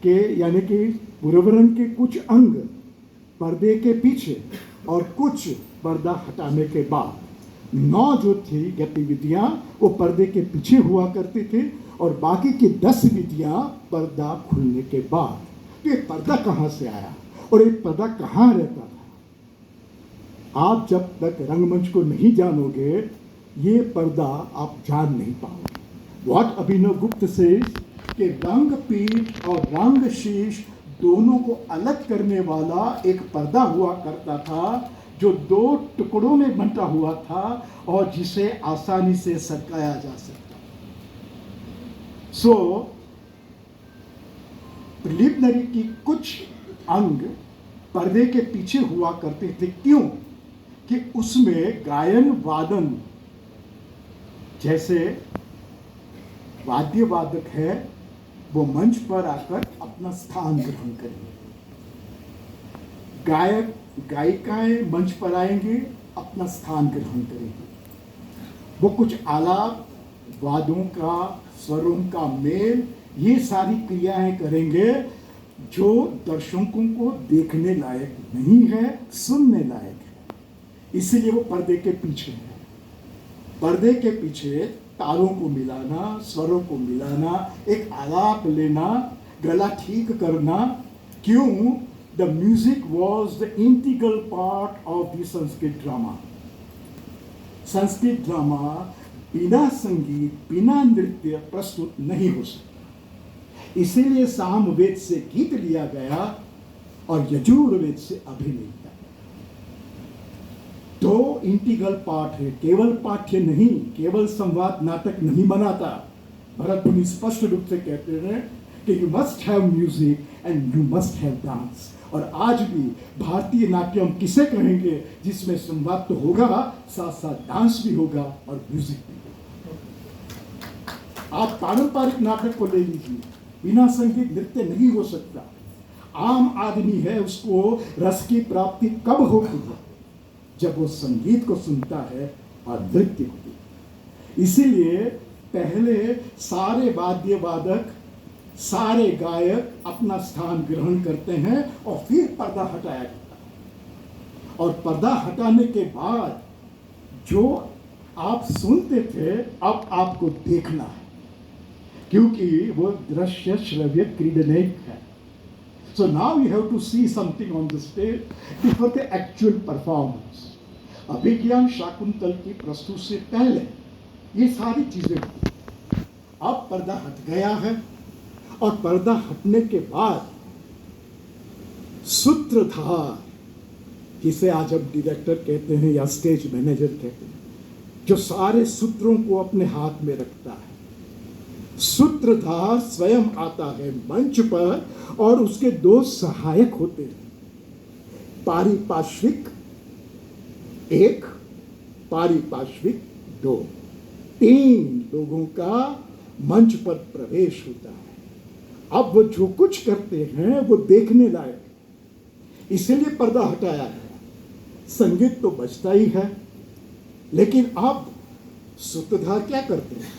के यानी कि पूर्वरंग के कुछ अंग पर्दे के पीछे और कुछ पर्दा हटाने के बाद 9 जो थी गतिविधियां वो पर्दे के पीछे हुआ करती थी, और बाकी की 10 विधियां पर्दा खुलने के बाद। तो ये पर्दा कहाँ से आया और ये पर्दा कहाँ रहता था? आप जब तक रंगमंच को नहीं जानोगे ये पर्दा आप जान नहीं पाओगे। व्हाट अभिनव गुप्त से कि रंगपीठ और रंगशीर्ष दोनों को अलग करने वाला एक पर्दा हुआ करता था, जो 2 टुकड़ों में बंटा हुआ था और जिसे आसानी से सरकाया जा सकता। सो प्रिलिमिनरी की कुछ अंग पर्दे के पीछे हुआ करते थे। क्यों? कि उसमें गायन वादन, जैसे वाद्य वादक है वो मंच पर आकर अपना स्थान ग्रहण करेंगे, गायक गायिकाएं मंच पर आएंगे, अपना स्थान ग्रहण करेंगे, वो कुछ आलाप, वादों का, स्वरों का मेल, ये सारी क्रियाएं करेंगे जो दर्शकों को देखने लायक नहीं है, सुनने लायक है। इसीलिए वो पर्दे के पीछे है। पर्दे के पीछे तालों को मिलाना, स्वरों को मिलाना, एक आलाप लेना, गला ठीक करना। क्यों? The music was the integral part of the Sanskrit drama. Sanskrit drama बिना संगीत बिना नृत्य प्रस्तुत नहीं हो सकता। इसीलिए सामवेद से गीत लिया गया और यजुर्वेद से अभिनय लिया गया। तो इंटीग्रल पार्ट है, केवल पाठ्य नहीं, केवल संवाद नाटक नहीं बनाता। भरत मुनि स्पष्ट रूप से कहते हैं कि you must have music and you must have dance. और आज भी भारतीय नाट्यम किसे कहेंगे जिसमें संवाद तो होगा, साथ साथ डांस भी होगा और म्यूजिक भी होगा। आप पारंपरिक नाटक को ले लीजिए, बिना संगीत नृत्य नहीं हो सकता। आम आदमी है, उसको रस की प्राप्ति कब होती है? जब वो संगीत को सुनता है और नृत्य को देखता है। इसीलिए पहले सारे वाद्य वादक, सारे गायक अपना स्थान ग्रहण करते हैं और फिर पर्दा हटाया जाता है। और पर्दा हटाने के बाद जो आप सुनते थे अब आपको देखना है, क्योंकि वो दृश्य श्रव्य क्रीडनेक है। So now you have to see something on the stage before the actual performance. अभिज्ञान शाकुंतल की प्रस्तुत से पहले ये सारी चीजें हुई। अब पर्दा हट गया है और पर्दा हटने के बाद सूत्रधार, जिसे आज हम डायरेक्टर कहते हैं या स्टेज मैनेजर कहते हैं, जो सारे सूत्रों को अपने हाथ में रखता है, सूत्रधार स्वयं आता है मंच पर और उसके दो सहायक होते हैं, पारिपार्श्विक एक, पारिपार्श्विक दो। 3 लोगों का मंच पर प्रवेश होता है। अब वो जो कुछ करते हैं वो देखने लायक, इसीलिए पर्दा हटाया है। संगीत तो बजता ही है, लेकिन अब सूत्रधार क्या करते हैं?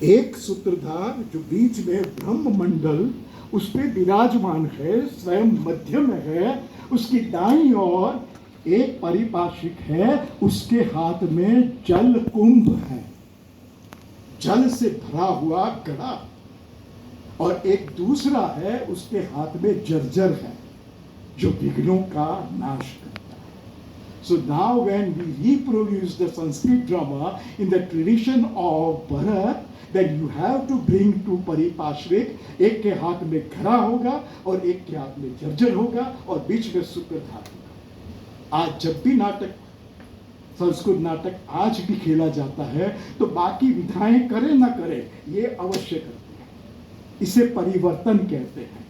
एक सूत्रधार जो बीच में ब्रह्म मंडल उस पर विराजमान है, स्वयं मध्य में है, उसकी दाईं ओर एक परिपार्श्विक है, उसके हाथ में जल कुंभ है, जल से भरा हुआ घड़ा, और एक दूसरा है उसके हाथ में जर्जर है जो विघ्नों का नाश करता है। So now when we reproduce the Sanskrit drama in the tradition of Bharat, then you have to bring 2 परिपार्श्विक, एक के हाथ में घड़ा होगा और एक के हाथ में जर्जर होगा और बीच में सूत्रधार होगा। आज जब भी नाटक, संस्कृत नाटक आज भी खेला जाता है तो बाकी विधाएं करे ना करे ये अवश्य करते हैं। इसे परिवर्तन कहते हैं।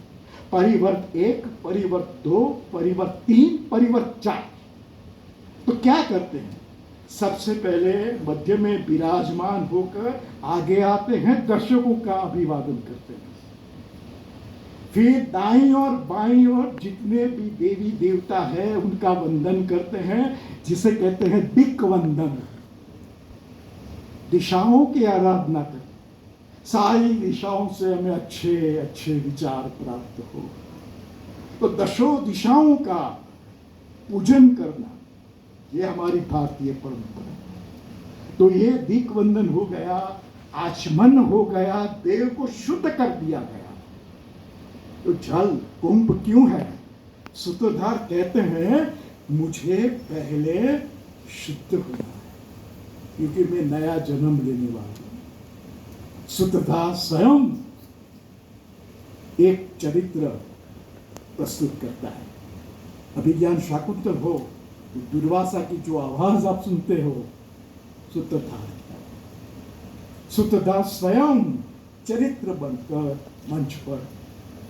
परिवर्त 1, परिवर्त 2, परिवर्त 3, परिवर्त 4। तो क्या करते हैं? सबसे पहले मध्य में विराजमान होकर आगे आते हैं, दर्शकों का अभिवादन करते हैं। फिर दाईं और बाईं ओर जितने भी देवी देवता है उनका वंदन करते हैं, जिसे कहते हैं दिक् वंदन। दिशाओं की आराधना करते, सारी दिशाओं से हमें अच्छे अच्छे विचार प्राप्त हो। तो दशों दिशाओं का पूजन करना ये हमारी भारतीय परंपरा है। तो ये दिक् वंदन हो गया, आचमन हो गया, देव को शुद्ध कर दिया गया। तो जल कुंभ क्यों है? सूत्रधार कहते हैं मुझे पहले शुद्ध होना है, क्योंकि मैं नया जन्म लेने वाला हूं। सूत्रधार स्वयं एक चरित्र प्रस्तुत करता है। अभिज्ञान शाकुंतल हो, दुर्वासा की जो आवाज आप सुनते हो, सूत्रधार। सूत्रधार स्वयं चरित्र बनकर मंच पर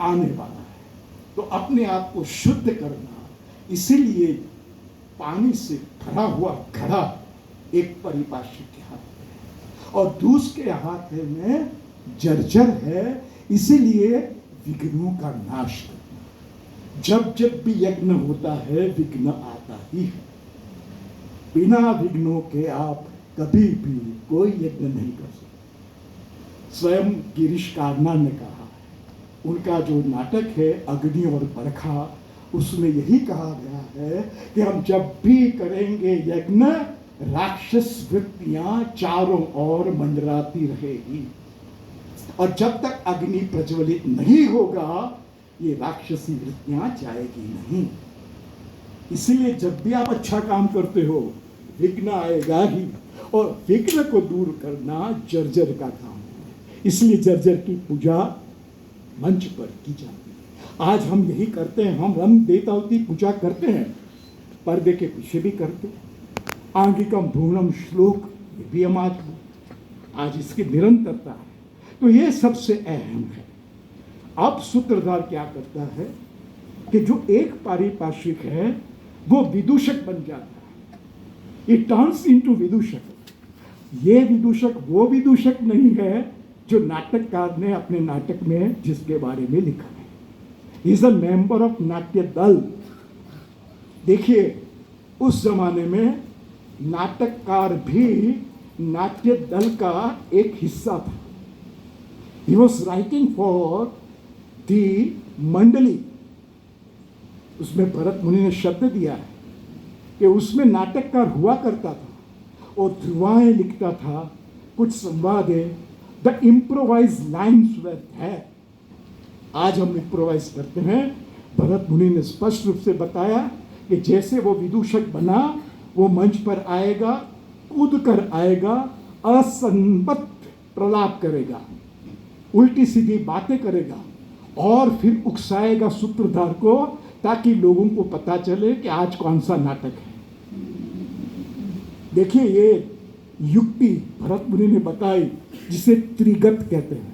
आने वाला है। तो अपने आप को शुद्ध करना, इसीलिए पानी से भरा हुआ घड़ा एक परिपार्श्विक के हाथ में है और दूसरे हाथ में जर्जर है, इसीलिए विघ्नों का नाश करना। जब जब भी यज्ञ होता है विघ्न आता ही है। बिना विघ्नों के आप कभी भी कोई यज्ञ नहीं कर सकते। स्वयं गिरीश कार्नाड ने कहा, उनका जो नाटक है अग्नि और बरखा, उसमें यही कहा गया है कि हम जब भी करेंगे यज्ञ, राक्षस वृत्तियां चारों ओर मंडराती रहेगी और जब तक अग्नि प्रज्वलित नहीं होगा ये राक्षसी वृत्तियां जाएगी नहीं। इसलिए जब भी आप अच्छा काम करते हो विघ्न आएगा ही, और फिक्र को दूर करना जर्जर का काम है। इसलिए जर्जर की पूजा मंच पर की जाती है। आज हम यही करते हैं, हम रंग देवताओं की पूजा करते हैं, पर्दे के पीछे भी करते हैं। आंगिकम धूर्णम श्लोक ये भी हम आज इसकी निरंतरता है। तो ये सबसे अहम है। अब सूत्रधार क्या करता है कि जो एक पारिभाषिक है वो विदूषक बन जाता है, इट टर्न्स इनटू विदूषक। ये विदूषक वो विदूषक नहीं है जो नाटककार ने अपने नाटक में जिसके बारे में लिखा है। इज अ मेंबर ऑफ नाट्य दल। देखिए उस जमाने में नाटककार भी नाट्य दल का एक हिस्सा था। He was writing for the मंडली। उसमें भरत मुनि ने शब्द दिया है कि उसमें नाटककार हुआ करता था और ध्रुवाएं लिखता था, कुछ संवादें, द इम्प्रोवाइज लाइन्स वर है। आज हम इम्प्रोवाइज करते हैं। भरत मुनि ने स्पष्ट रूप से बताया कि जैसे वो विदूषक बना, वो मंच पर आएगा, कूद कर आएगा, असंबद्ध प्रलाप करेगा, उल्टी सीधी बातें करेगा और फिर उकसाएगा सूत्रधार को, ताकि लोगों को पता चले कि आज कौन सा नाटक है। देखिए ये युक्ति भरत मुनि ने बताई, जिसे त्रिगत कहते हैं,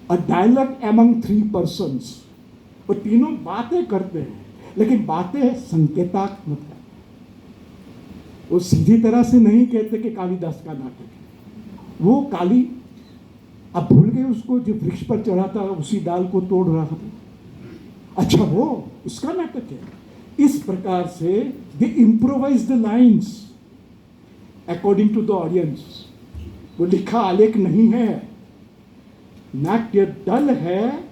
a dialogue among three persons. वो तीनों बातें करते हैं, लेकिन बातें संकेतात्मक है। वो सीधी तरह से नहीं कहते कि कालिदास का नाटक है। वो काली, अब भूल गए उसको, जो वृक्ष पर चढ़ा था उसी डाल को तोड़ रहा था, अच्छा वो उसका नाटक है। इस प्रकार से they improvise the lines according to the audience. वो लिखा आलेख नहीं है। नाट्य दल है,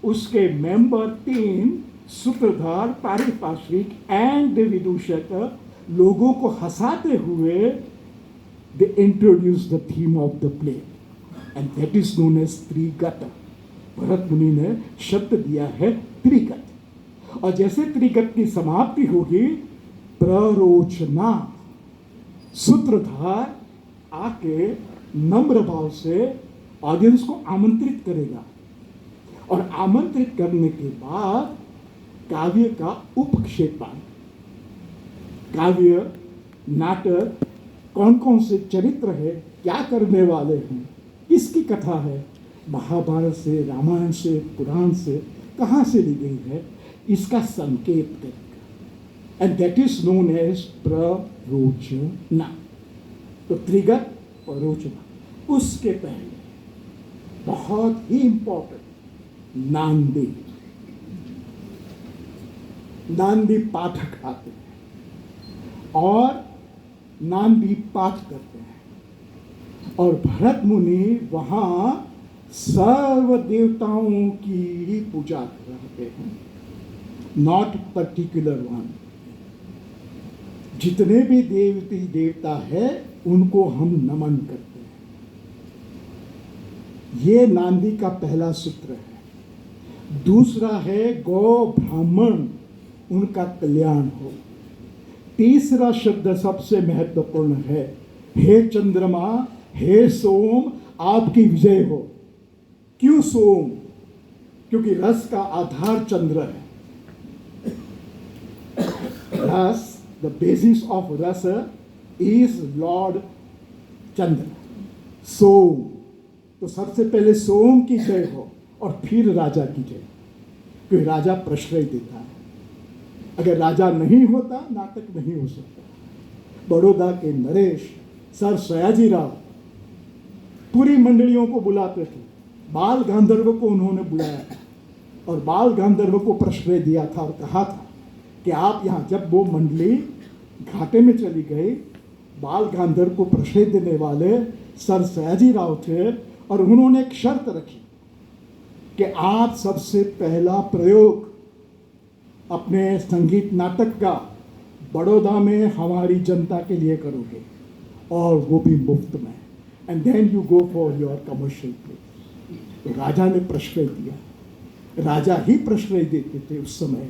उसके मेंबर 3 सूत्रधार, पारिभाषिक एंड विदूषक लोगों को हंसाते हुए they introduce the theme of the play and that is known as त्रिगत। भरत मुनि ने शब्द दिया है त्रिगत। और जैसे त्रिगत की समाप्ति होगी, प्ररोचना, सूत्रधार आके नम्र भाव से ऑडियंस को आमंत्रित करेगा और आमंत्रित करने के बाद काव्य का उपक्षेपण, काव्य नाटक कौन कौन से चरित्र है, क्या करने वाले हैं, किसकी कथा है, महाभारत से, रामायण से, पुराण से, कहाँ से ली गई है, इसका संकेत करेगा। And that is known as प्ररोचना। तो त्रिगत प्ररोचना। उसके पहले बहुत ही इंपॉर्टेंट नांदी, नांदी पाठक आते हैं और नांदी पाठ करते हैं। और भरत मुनि वहां सर्व देवताओं की ही पूजा करते हैं, नॉट पर्टिकुलर वन। जितने भी देवती देवता है उनको हम नमन करते हैं। ये नांदी का पहला सूत्र है। दूसरा है गौ ब्राह्मण उनका कल्याण हो। तीसरा शब्द सबसे महत्वपूर्ण है, हे चंद्रमा, हे सोम, आपकी विजय हो। क्यों सोम? क्योंकि रस का आधार चंद्र है। रस, द बेसिस ऑफ रस इज लॉर्ड चंद्र, सोम। तो सबसे पहले सोम की जय हो और फिर राजा की जय, क्योंकि राजा प्रश्रय देता है। अगर राजा नहीं होता, नाटक नहीं हो सकता। बड़ौदा के नरेश सर सयाजी राव पूरी मंडलियों को बुलाते थे। बाल गांधर्व को उन्होंने बुलाया और बाल गांधर्व को प्रश्रय दिया था और कहा था कि आप यहाँ, जब वो मंडली घाटे में चली गई, बाल गांधर्व को प्रश्रय देने वाले सर सयाजी राव थे और उन्होंने एक शर्त रखी कि आप सबसे पहला प्रयोग अपने संगीत नाटक का बड़ौदा में हमारी जनता के लिए करोगे और वो भी मुफ्त में, and then you go for your commercial play. तो राजा ने प्रश्रय दिया। राजा ही प्रश्रय देते थे उस समय।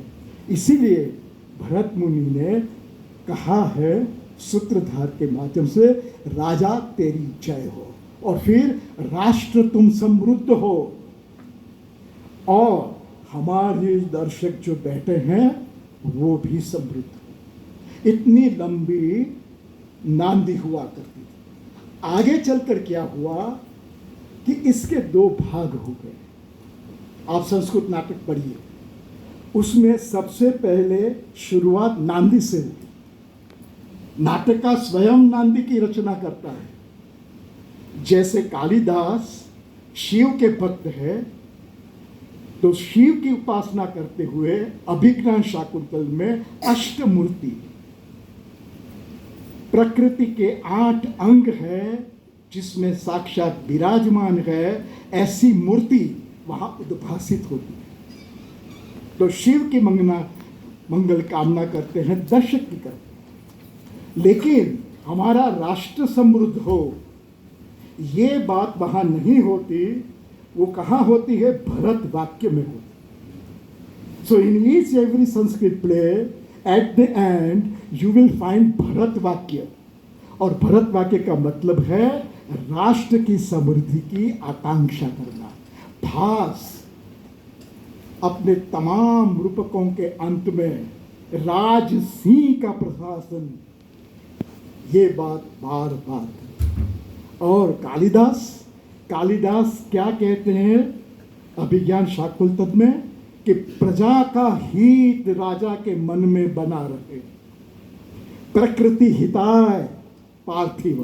इसीलिए भरत मुनि ने कहा है सूत्रधार के माध्यम से राजा तेरी जय हो, और फिर राष्ट्र तुम समृद्ध हो, और हमारे दर्शक जो बैठे हैं वो भी समृद्ध हो। इतनी लंबी नांदी हुआ करती थी। आगे चलकर क्या हुआ कि इसके दो भाग हो गए। आप संस्कृत नाटक पढ़िए, उसमें सबसे पहले शुरुआत नांदी से हुई। नाटक का स्वयं नांदी की रचना करता है। जैसे कालिदास शिव के भक्त है, तो शिव की उपासना करते हुए अभिज्ञान शाकुंतल में अष्टमूर्ति, प्रकृति के 8 अंग है जिसमें साक्षात विराजमान है, ऐसी मूर्ति वहां उद्भासित होती है। तो शिव की मंगल कामना करते हैं, दर्शक की करते हैं। लेकिन हमारा राष्ट्र समृद्ध हो, ये बात वहां नहीं होती। वो कहाँ होती है? भरत वाक्य में होती। So in each every Sanskrit play at the end you will find भरत वाक्य, और भरत वाक्य का मतलब है राष्ट्र की समृद्धि की आकांक्षा करना। भास अपने तमाम रूपकों के अंत में राजसिंह का प्रशासन, ये बात बार बार। और कालिदास क्या कहते हैं अभिज्ञान शाकुंतल में कि प्रजा का हित राजा के मन में बना रहे, प्रकृति हिताय पार्थिव।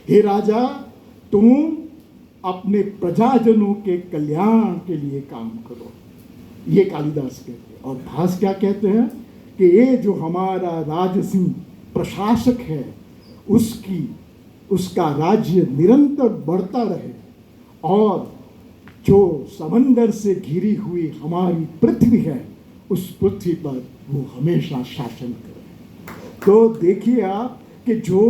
हे राजा, तुम अपने प्रजाजनों के कल्याण के लिए काम करो, ये कालिदास कहते हैं। और भास क्या कहते हैं कि ये जो हमारा राजसिंह प्रशासक है, उसका राज्य निरंतर बढ़ता रहे, और जो समंदर से घिरी हुई हमारी पृथ्वी है, उस पृथ्वी पर वो हमेशा शासन करे। तो देखिए आप कि जो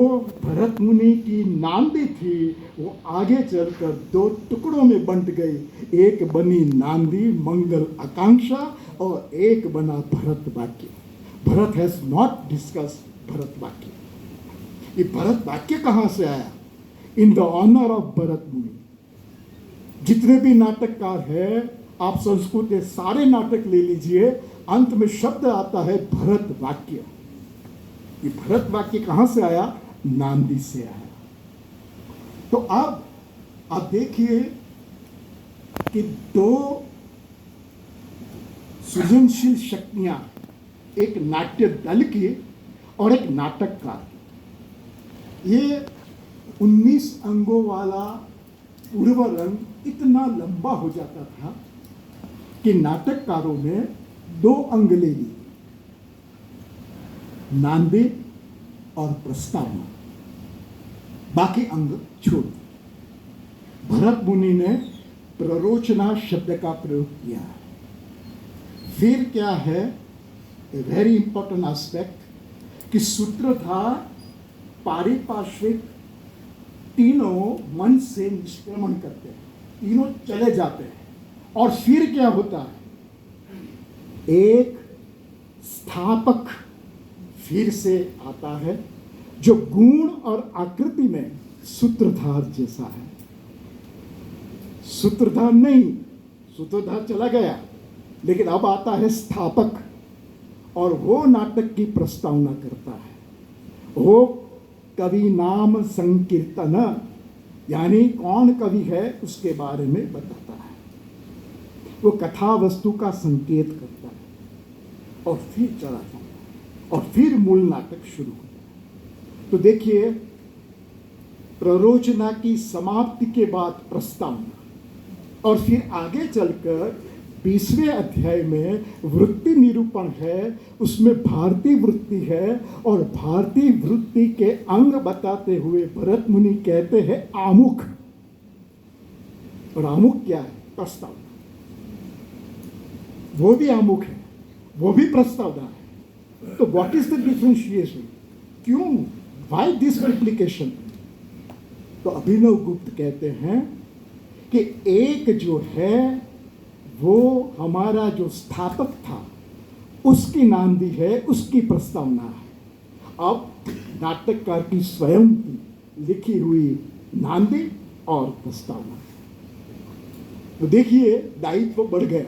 भरत मुनि की नांदी थी, वो आगे चलकर 2 टुकड़ों में बंट गई। एक बनी नांदी मंगल आकांक्षा, और एक बना भरत वाक्य। Bharat has not discuss Bharat वाक्य। ये भरत वाक्य कहाँ से आया? In the honour of Bharat Muni. जितने भी नाटककार है, आप संस्कृत के सारे नाटक ले लीजिए, अंत में शब्द आता है भरत वाक्य। ये भरत वाक्य कहाँ से आया? नांदी से आया। तो अब आप देखिए कि 2 सृजनशील शक्तियां, एक नाट्य दल की और एक नाटककार की। ये 19 अंगों वाला पूर्व रंग इतना लंबा हो जाता था कि नाटककारों ने 2 अंग ले लिए, नांदी और प्रस्तावना, बाकी अंग छोड़ दिए। भरत मुनि ने प्ररोचना शब्द का प्रयोग किया है। फिर क्या है वेरी इंपॉर्टेंट एस्पेक्ट कि सूत्रधार पारिपार्श्विक तीनों मन से निष्क्रमण करते हैं, तीनों चले जाते हैं, और फिर क्या होता है? एक स्थापक फिर से आता है, जो गुण और आकृति में सूत्रधार जैसा है। सूत्रधार नहीं, सूत्रधार चला गया, लेकिन अब आता है स्थापक, और वो नाटक की प्रस्तावना करता है। वो कवि नाम संकीर्तन, यानी कौन कवि है उसके बारे में बताता है। वो कथा वस्तु का संकेत करता है, और फिर चला जाता है, और फिर मूल नाटक शुरू होता है। तो देखिए, प्ररोचना की समाप्ति के बाद प्रस्तावना, और फिर आगे चलकर 20वें अध्याय में वृत्ति निरूपण है, उसमें भारतीय वृत्ति है, और भारतीय वृत्ति के अंग बताते हुए भरत मुनि कहते हैं आमुख। और आमुख क्या है? प्रस्तावना। वो भी आमुख है, वो भी प्रस्तावना है। तो व्हाट इज द डिफरेंशिएशन? क्यों? Why this multiplication? तो अभिनव गुप्त कहते हैं कि एक जो है वो हमारा जो स्थापक था उसकी नांदी है, उसकी प्रस्तावना है। अब नाटककार की स्वयं की लिखी हुई नांदी और प्रस्तावना। तो देखिए दायित्व बढ़ गया,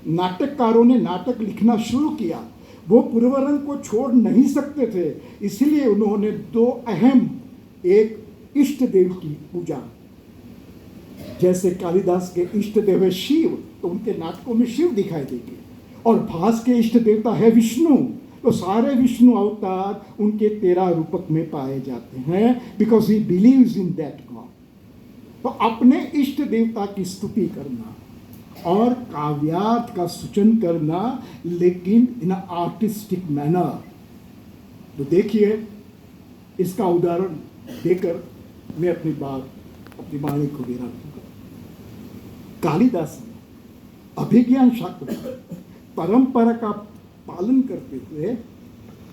नाटककारों ने नाटक लिखना शुरू किया। वो पुरवरन को छोड़ नहीं सकते थे, इसलिए उन्होंने दो अहम, एक इष्ट देव की पूजा, जैसे कालिदास के इष्ट देव है शिव, तो उनके नाटकों में शिव दिखाई देंगे, और भास के इष्ट देवता है विष्णु, तो सारे विष्णु अवतार उनके 13 रूपक में पाए जाते हैं, because he believes in that God. तो अपने इष्ट देवता की स्तुति करना और काव्यार्थ का सूचन करना, लेकिन इन आर्टिस्टिक मैनर। तो देखिए, इसका उदाहरण देकर मैं अपनी वाणी को विराम दूंगा। कालिदास ने अभिज्ञान शाकुंतल परंपरा का पालन करते हुए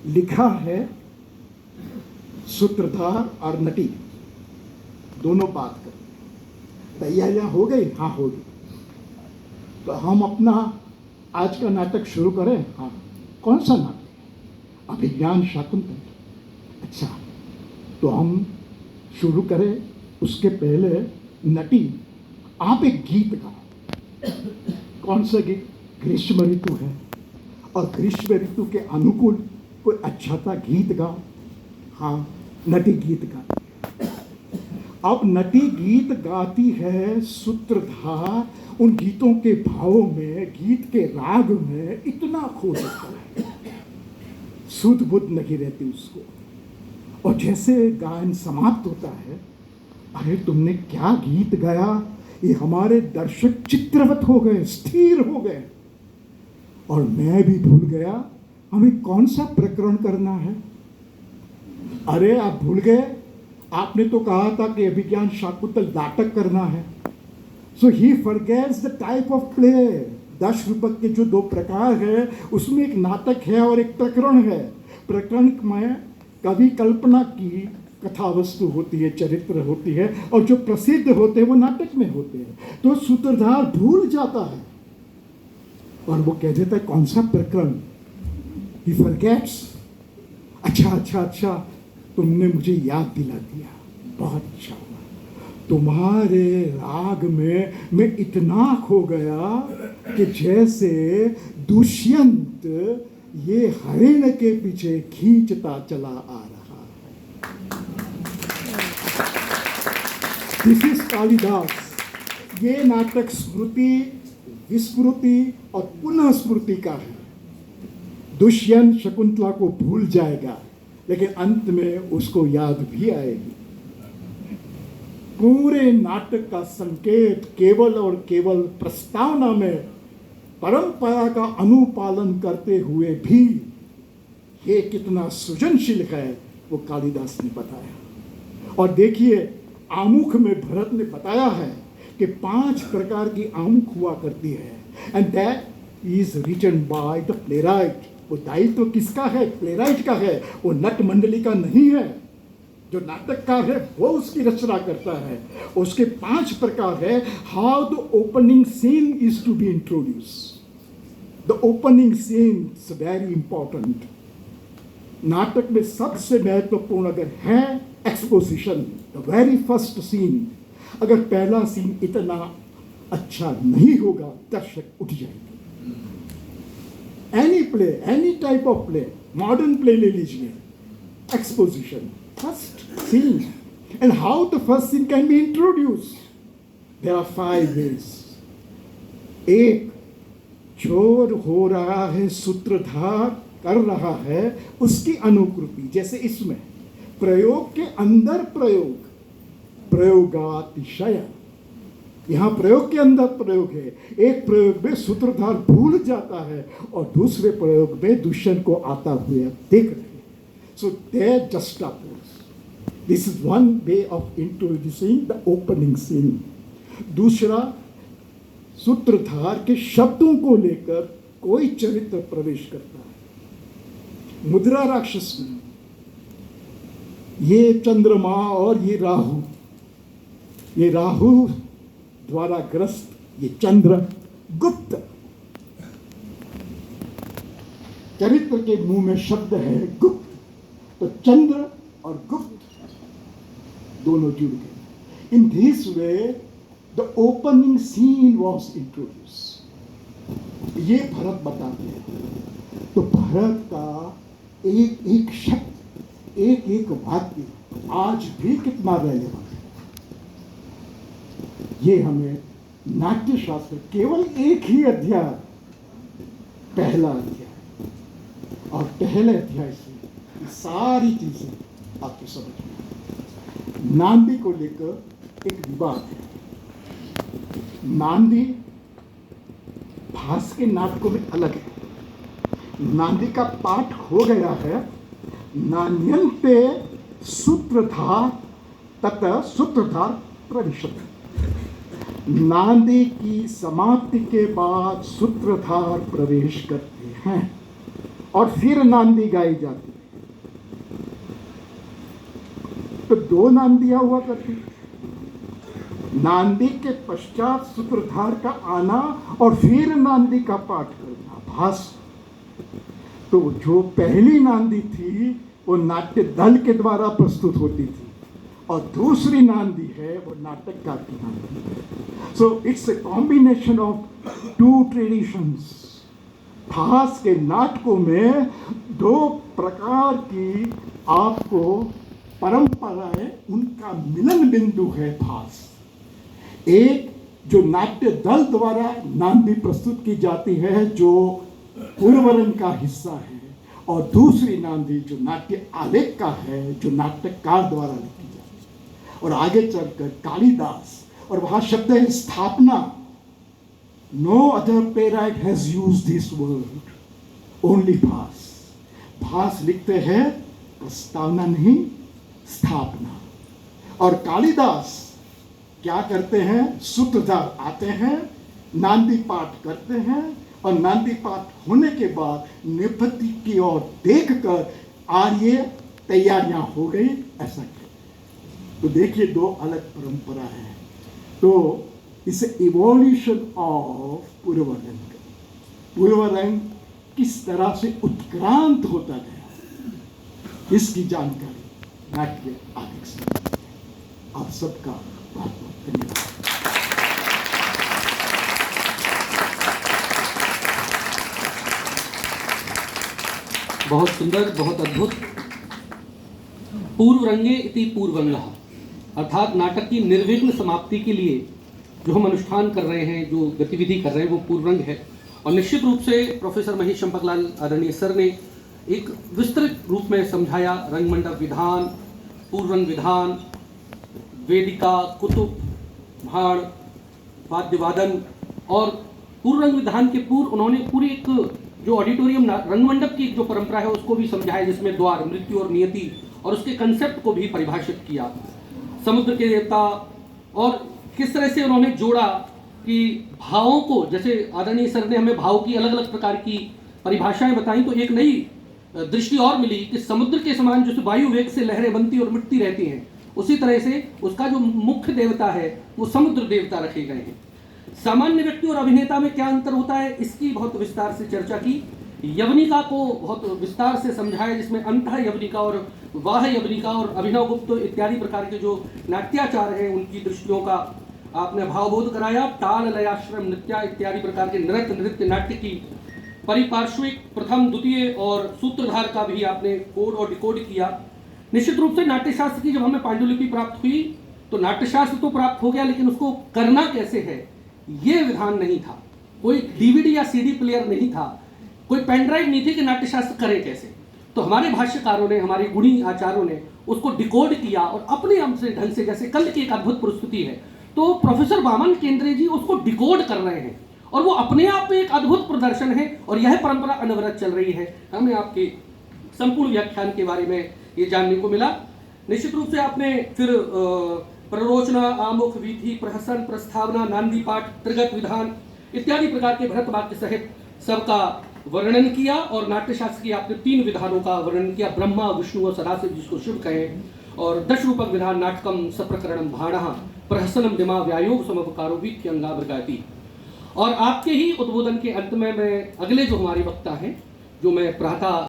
लिखा है, सूत्रधार और नटी दोनों बात कर। तैयारियां हो गई? हाँ, हो गई। तो हम अपना आज का नाटक शुरू करें? हाँ। कौन सा नाटक? अभिज्ञान शाकुंतल। अच्छा, तो हम शुरू करें। उसके पहले नटी, आप एक गीत गाओ। कौन सा गीत? ग्रीष्म ऋतु है और ग्रीष्म ऋतु के अनुकूल कोई अच्छा सा गीत गाओ। हाँ, नटी गीत गाती है। अब नटी गीत गाती है, सूत्रधार उन गीतों के भावों में, गीत के राग में इतना खो जाता है, सुध बुध नहीं रहती उसको। और जैसे गायन समाप्त होता है, अरे तुमने क्या गीत गाया, ये हमारे दर्शक चित्रवत हो गए, स्थिर हो गए, और मैं भी भूल गया हमें कौन सा प्रकरण करना है। अरे आप भूल गए, आपने तो कहा था कि अभिज्ञान शाकुंतल नाटक करना है। So he forgets the type of play. 10 रूपक के जो 2 प्रकार है, उसमें एक नाटक है और एक प्रकरण है। प्रकरण में कवि कल्पना की कथा वस्तु होती है, चरित्र होती है, और जो प्रसिद्ध होते हैं वो नाटक में होते हैं। तो सूत्रधार भूल जाता है और वो कह देता है कौन सा प्रकरण। ही फॉरगेट्स। अच्छा, तुमने मुझे याद दिला दिया, बहुत अच्छा हुआ। तुम्हारे राग में मैं इतना खो गया कि जैसे दुष्यंत ये हरिण के पीछे खींचता चला आ रहा है। This is Kalidas. ये नाटक स्मृति, विस्मृति और पुनः स्मृति का है। दुष्यंत शकुंतला को भूल जाएगा, लेकिन अंत में उसको याद भी आएगी। पूरे नाटक का संकेत केवल और केवल प्रस्तावना में परंपरा का अनुपालन करते हुए भी ये कितना सृजनशील है, वो कालिदास ने बताया। और देखिए, आमुख में भरत ने बताया है कि 5 प्रकार की आमुख हुआ करती है, and that is written by the playwright. वो दायित्व किसका है? प्लेराइट का है, वो नट मंडली का नहीं है। जो नाटककार है वो उसकी रचना करता है। उसके 5 प्रकार है। How the opening scene is to be introduce. The opening scene is very important. नाटक में सबसे महत्वपूर्ण अगर है exposition, the very first scene. अगर पहला सीन इतना अच्छा नहीं होगा, दर्शक उठ जाएंगे। Any play, any type of play, modern play ले लीजिए, exposition, first scene, and how the first scene can be introduce. There are 5 ways. एक, जो हो रहा है, सूत्रधार कर रहा है, उसकी अनुकृति, जैसे इसमें प्रयोग के अंदर प्रयोग, प्रयोगातिशय। यहां प्रयोग के अंदर प्रयोग है। एक प्रयोग में सूत्रधार भूल जाता है और दूसरे प्रयोग में दुष्यंत को आता हुए देख रहे हैं। So there juxtapose. This is one way of introducing the opening scene. दूसरा, सूत्रधार के शब्दों को लेकर कोई चरित्र प्रवेश करता है। मुद्रा राक्षस में ये चंद्रमा और ये राहु द्वारा ग्रस्त ये चंद्र गुप्त। चरित्र के मुंह में शब्द है गुप्त। तो चंद्र और गुप्त दोनों जुड़ गए। In this way the opening scene was introduce. ये भरत बताते हैं। तो भरत का एक एक शब्द, एक एक वाक्य आज भी कितना रेलेवेंट है, ये हमें नाट्य शास्त्र केवल एक ही अध्याय, पहला अध्याय, और पहले अध्याय से ये सारी चीजें आपको समझ में। नांदी को लेकर एक विवाद है। नांदी भास के नाटकों में अलग है। नांदी का पाठ हो गया है। नान्यन्ते सूत्रधार तत सूत्रधार प्रविशत। नांदी की समाप्ति के बाद सूत्रधार प्रवेश करते हैं और फिर नांदी गाई जाती है। तो दो नांदियां हुआ करती, नांदी के पश्चात सूत्रधार का आना और फिर नांदी का पाठ करना, भास। तो जो पहली नांदी थी वो नाट्य दल के द्वारा प्रस्तुत होती थी, और दूसरी नांदी है वो नाटककार की नांदी। So it's a combination of two traditions. Bhasa के नाटकों में दो प्रकार की आपको परंपराएं, उनका मिलन बिंदु है भास। एक जो नाट्य दल द्वारा नांदी प्रस्तुत की जाती है, जो पूर्वरंग का हिस्सा है, और दूसरी नांदी जो नाट्य आलेख का है, जो नाटककार द्वारा लिखी जाती है। और आगे चलकर कालिदास, और वहां शब्द है स्थापना। No other playwright has used this word, only Bhasa. Bhasa लिखते हैं प्रस्तावना नहीं, स्थापना। और कालिदास क्या करते हैं, सूत्रधार आते हैं, नांदी पाठ करते हैं, और नांदी पाठ होने के बाद निपत्ति की ओर देखकर आर्य तैयारियां हो गई, ऐसा कहते। तो देखिए दो अलग परंपरा है। तो इसे इवोल्यूशन ऑफ पूर्वरंग, पूर्वरंग किस तरह से उत्क्रांत होता गया, इसकी जानकारी नाट्य आलेख से। आप सबका बहुत बहुत धन्यवाद। बहुत सुंदर, बहुत अद्भुत। पूर्वरंगे इति पूर्वंगः, अर्थात नाटक की निर्विघ्न समाप्ति के लिए जो हम अनुष्ठान कर रहे हैं, जो गतिविधि कर रहे हैं, वो पूर्वरंग है। और निश्चित रूप से प्रोफेसर महेश चंपकलाल आदरणीय सर ने एक विस्तृत रूप में समझाया रंगमंडप विधान, पूर्वरंग विधान, वेदिका, कुतुब, भाण, वाद्यवादन। और पूर्वरंग विधान के पूर्व उन्होंने पूरी एक जो ऑडिटोरियम रंगमंडप की जो परंपरा है उसको भी समझाया, जिसमें द्वार, मृत्यु और नियति और उसके कंसेप्ट को भी परिभाषित किया। समुद्र के देवता, और किस तरह से उन्होंने जोड़ा कि भावों को, जैसे आदरणीय सर ने हमें भाव की अलग अलग प्रकार की परिभाषाएं बताई, तो एक नई दृष्टि और मिली कि समुद्र के समान जैसे वायु वेग से लहरें बनती और मिटती रहती हैं, उसी तरह से उसका जो मुख्य देवता है वो समुद्र देवता रखे गए हैं। सामान्य व्यक्ति और अभिनेता में क्या अंतर होता है, इसकी बहुत विस्तार से चर्चा की। यवनिका को बहुत विस्तार से समझाया, जिसमें अंतः यवनिका और वाह यवनिका और अभिनव गुप्त इत्यादि प्रकार के जो नाट्याचार हैं उनकी दृष्टियों का आपने भावबोध कराया। ताल, लयाश्रम, नृत्य इत्यादि प्रकार के नृत्य नाट्य की परिपार्श्विक, प्रथम, द्वितीय और सूत्रधार का भी आपने कोड और डिकोड किया। निश्चित रूप से नाट्यशास्त्र की जब हमें पांडुलिपि प्राप्त हुई तो नाट्यशास्त्र तो प्राप्त हो गया, लेकिन उसको करना कैसे है ये विधान नहीं था। कोई डीवीडी या सीडी प्लेयर नहीं था, कोई पेन ड्राइव नहीं थी कि नाट्यशास्त्र करें कैसे। तो हमारे भाष्यकारों ने, हमारे गुणी आचार्यों ने उसको डिकोड किया और अपने से ढंग से, जैसे कल की एक अद्भुत प्रस्तुति है तो प्रोफेसर वामन केंद्रे जी उसको डिकोड कर रहे हैं, और वो अपने आप में एक अद्भुत प्रदर्शन है, और यह परंपरा अनवरत चल रही है। हमें आपके संपूर्ण व्याख्यान के बारे में ये जानने को मिला। निश्चित रूप से आपने फिर प्ररोचना, आमुख, वीथी, प्रहसन, प्रस्तावना, नांदी पाठ, त्रिगत विधान इत्यादि प्रकार के भरत वाक्य सहित सबका वर्णन किया, और नाट्यशास्त्र की आपने 3 विधानों का वर्णन किया, ब्रह्मा, विष्णु और सदाशिव, जिसको शिव कहें। और 10 रूपक विधान, नाटकम, सप्रकरणम, भाणः, प्रहसनम, दिमा, व्यायोग, समपकारो, वीथ्यंगा, मृगाति। और आपके ही उद्बोधन के अंत में मैं अगले जो हमारे वक्ता हैं, जो मैं प्रातः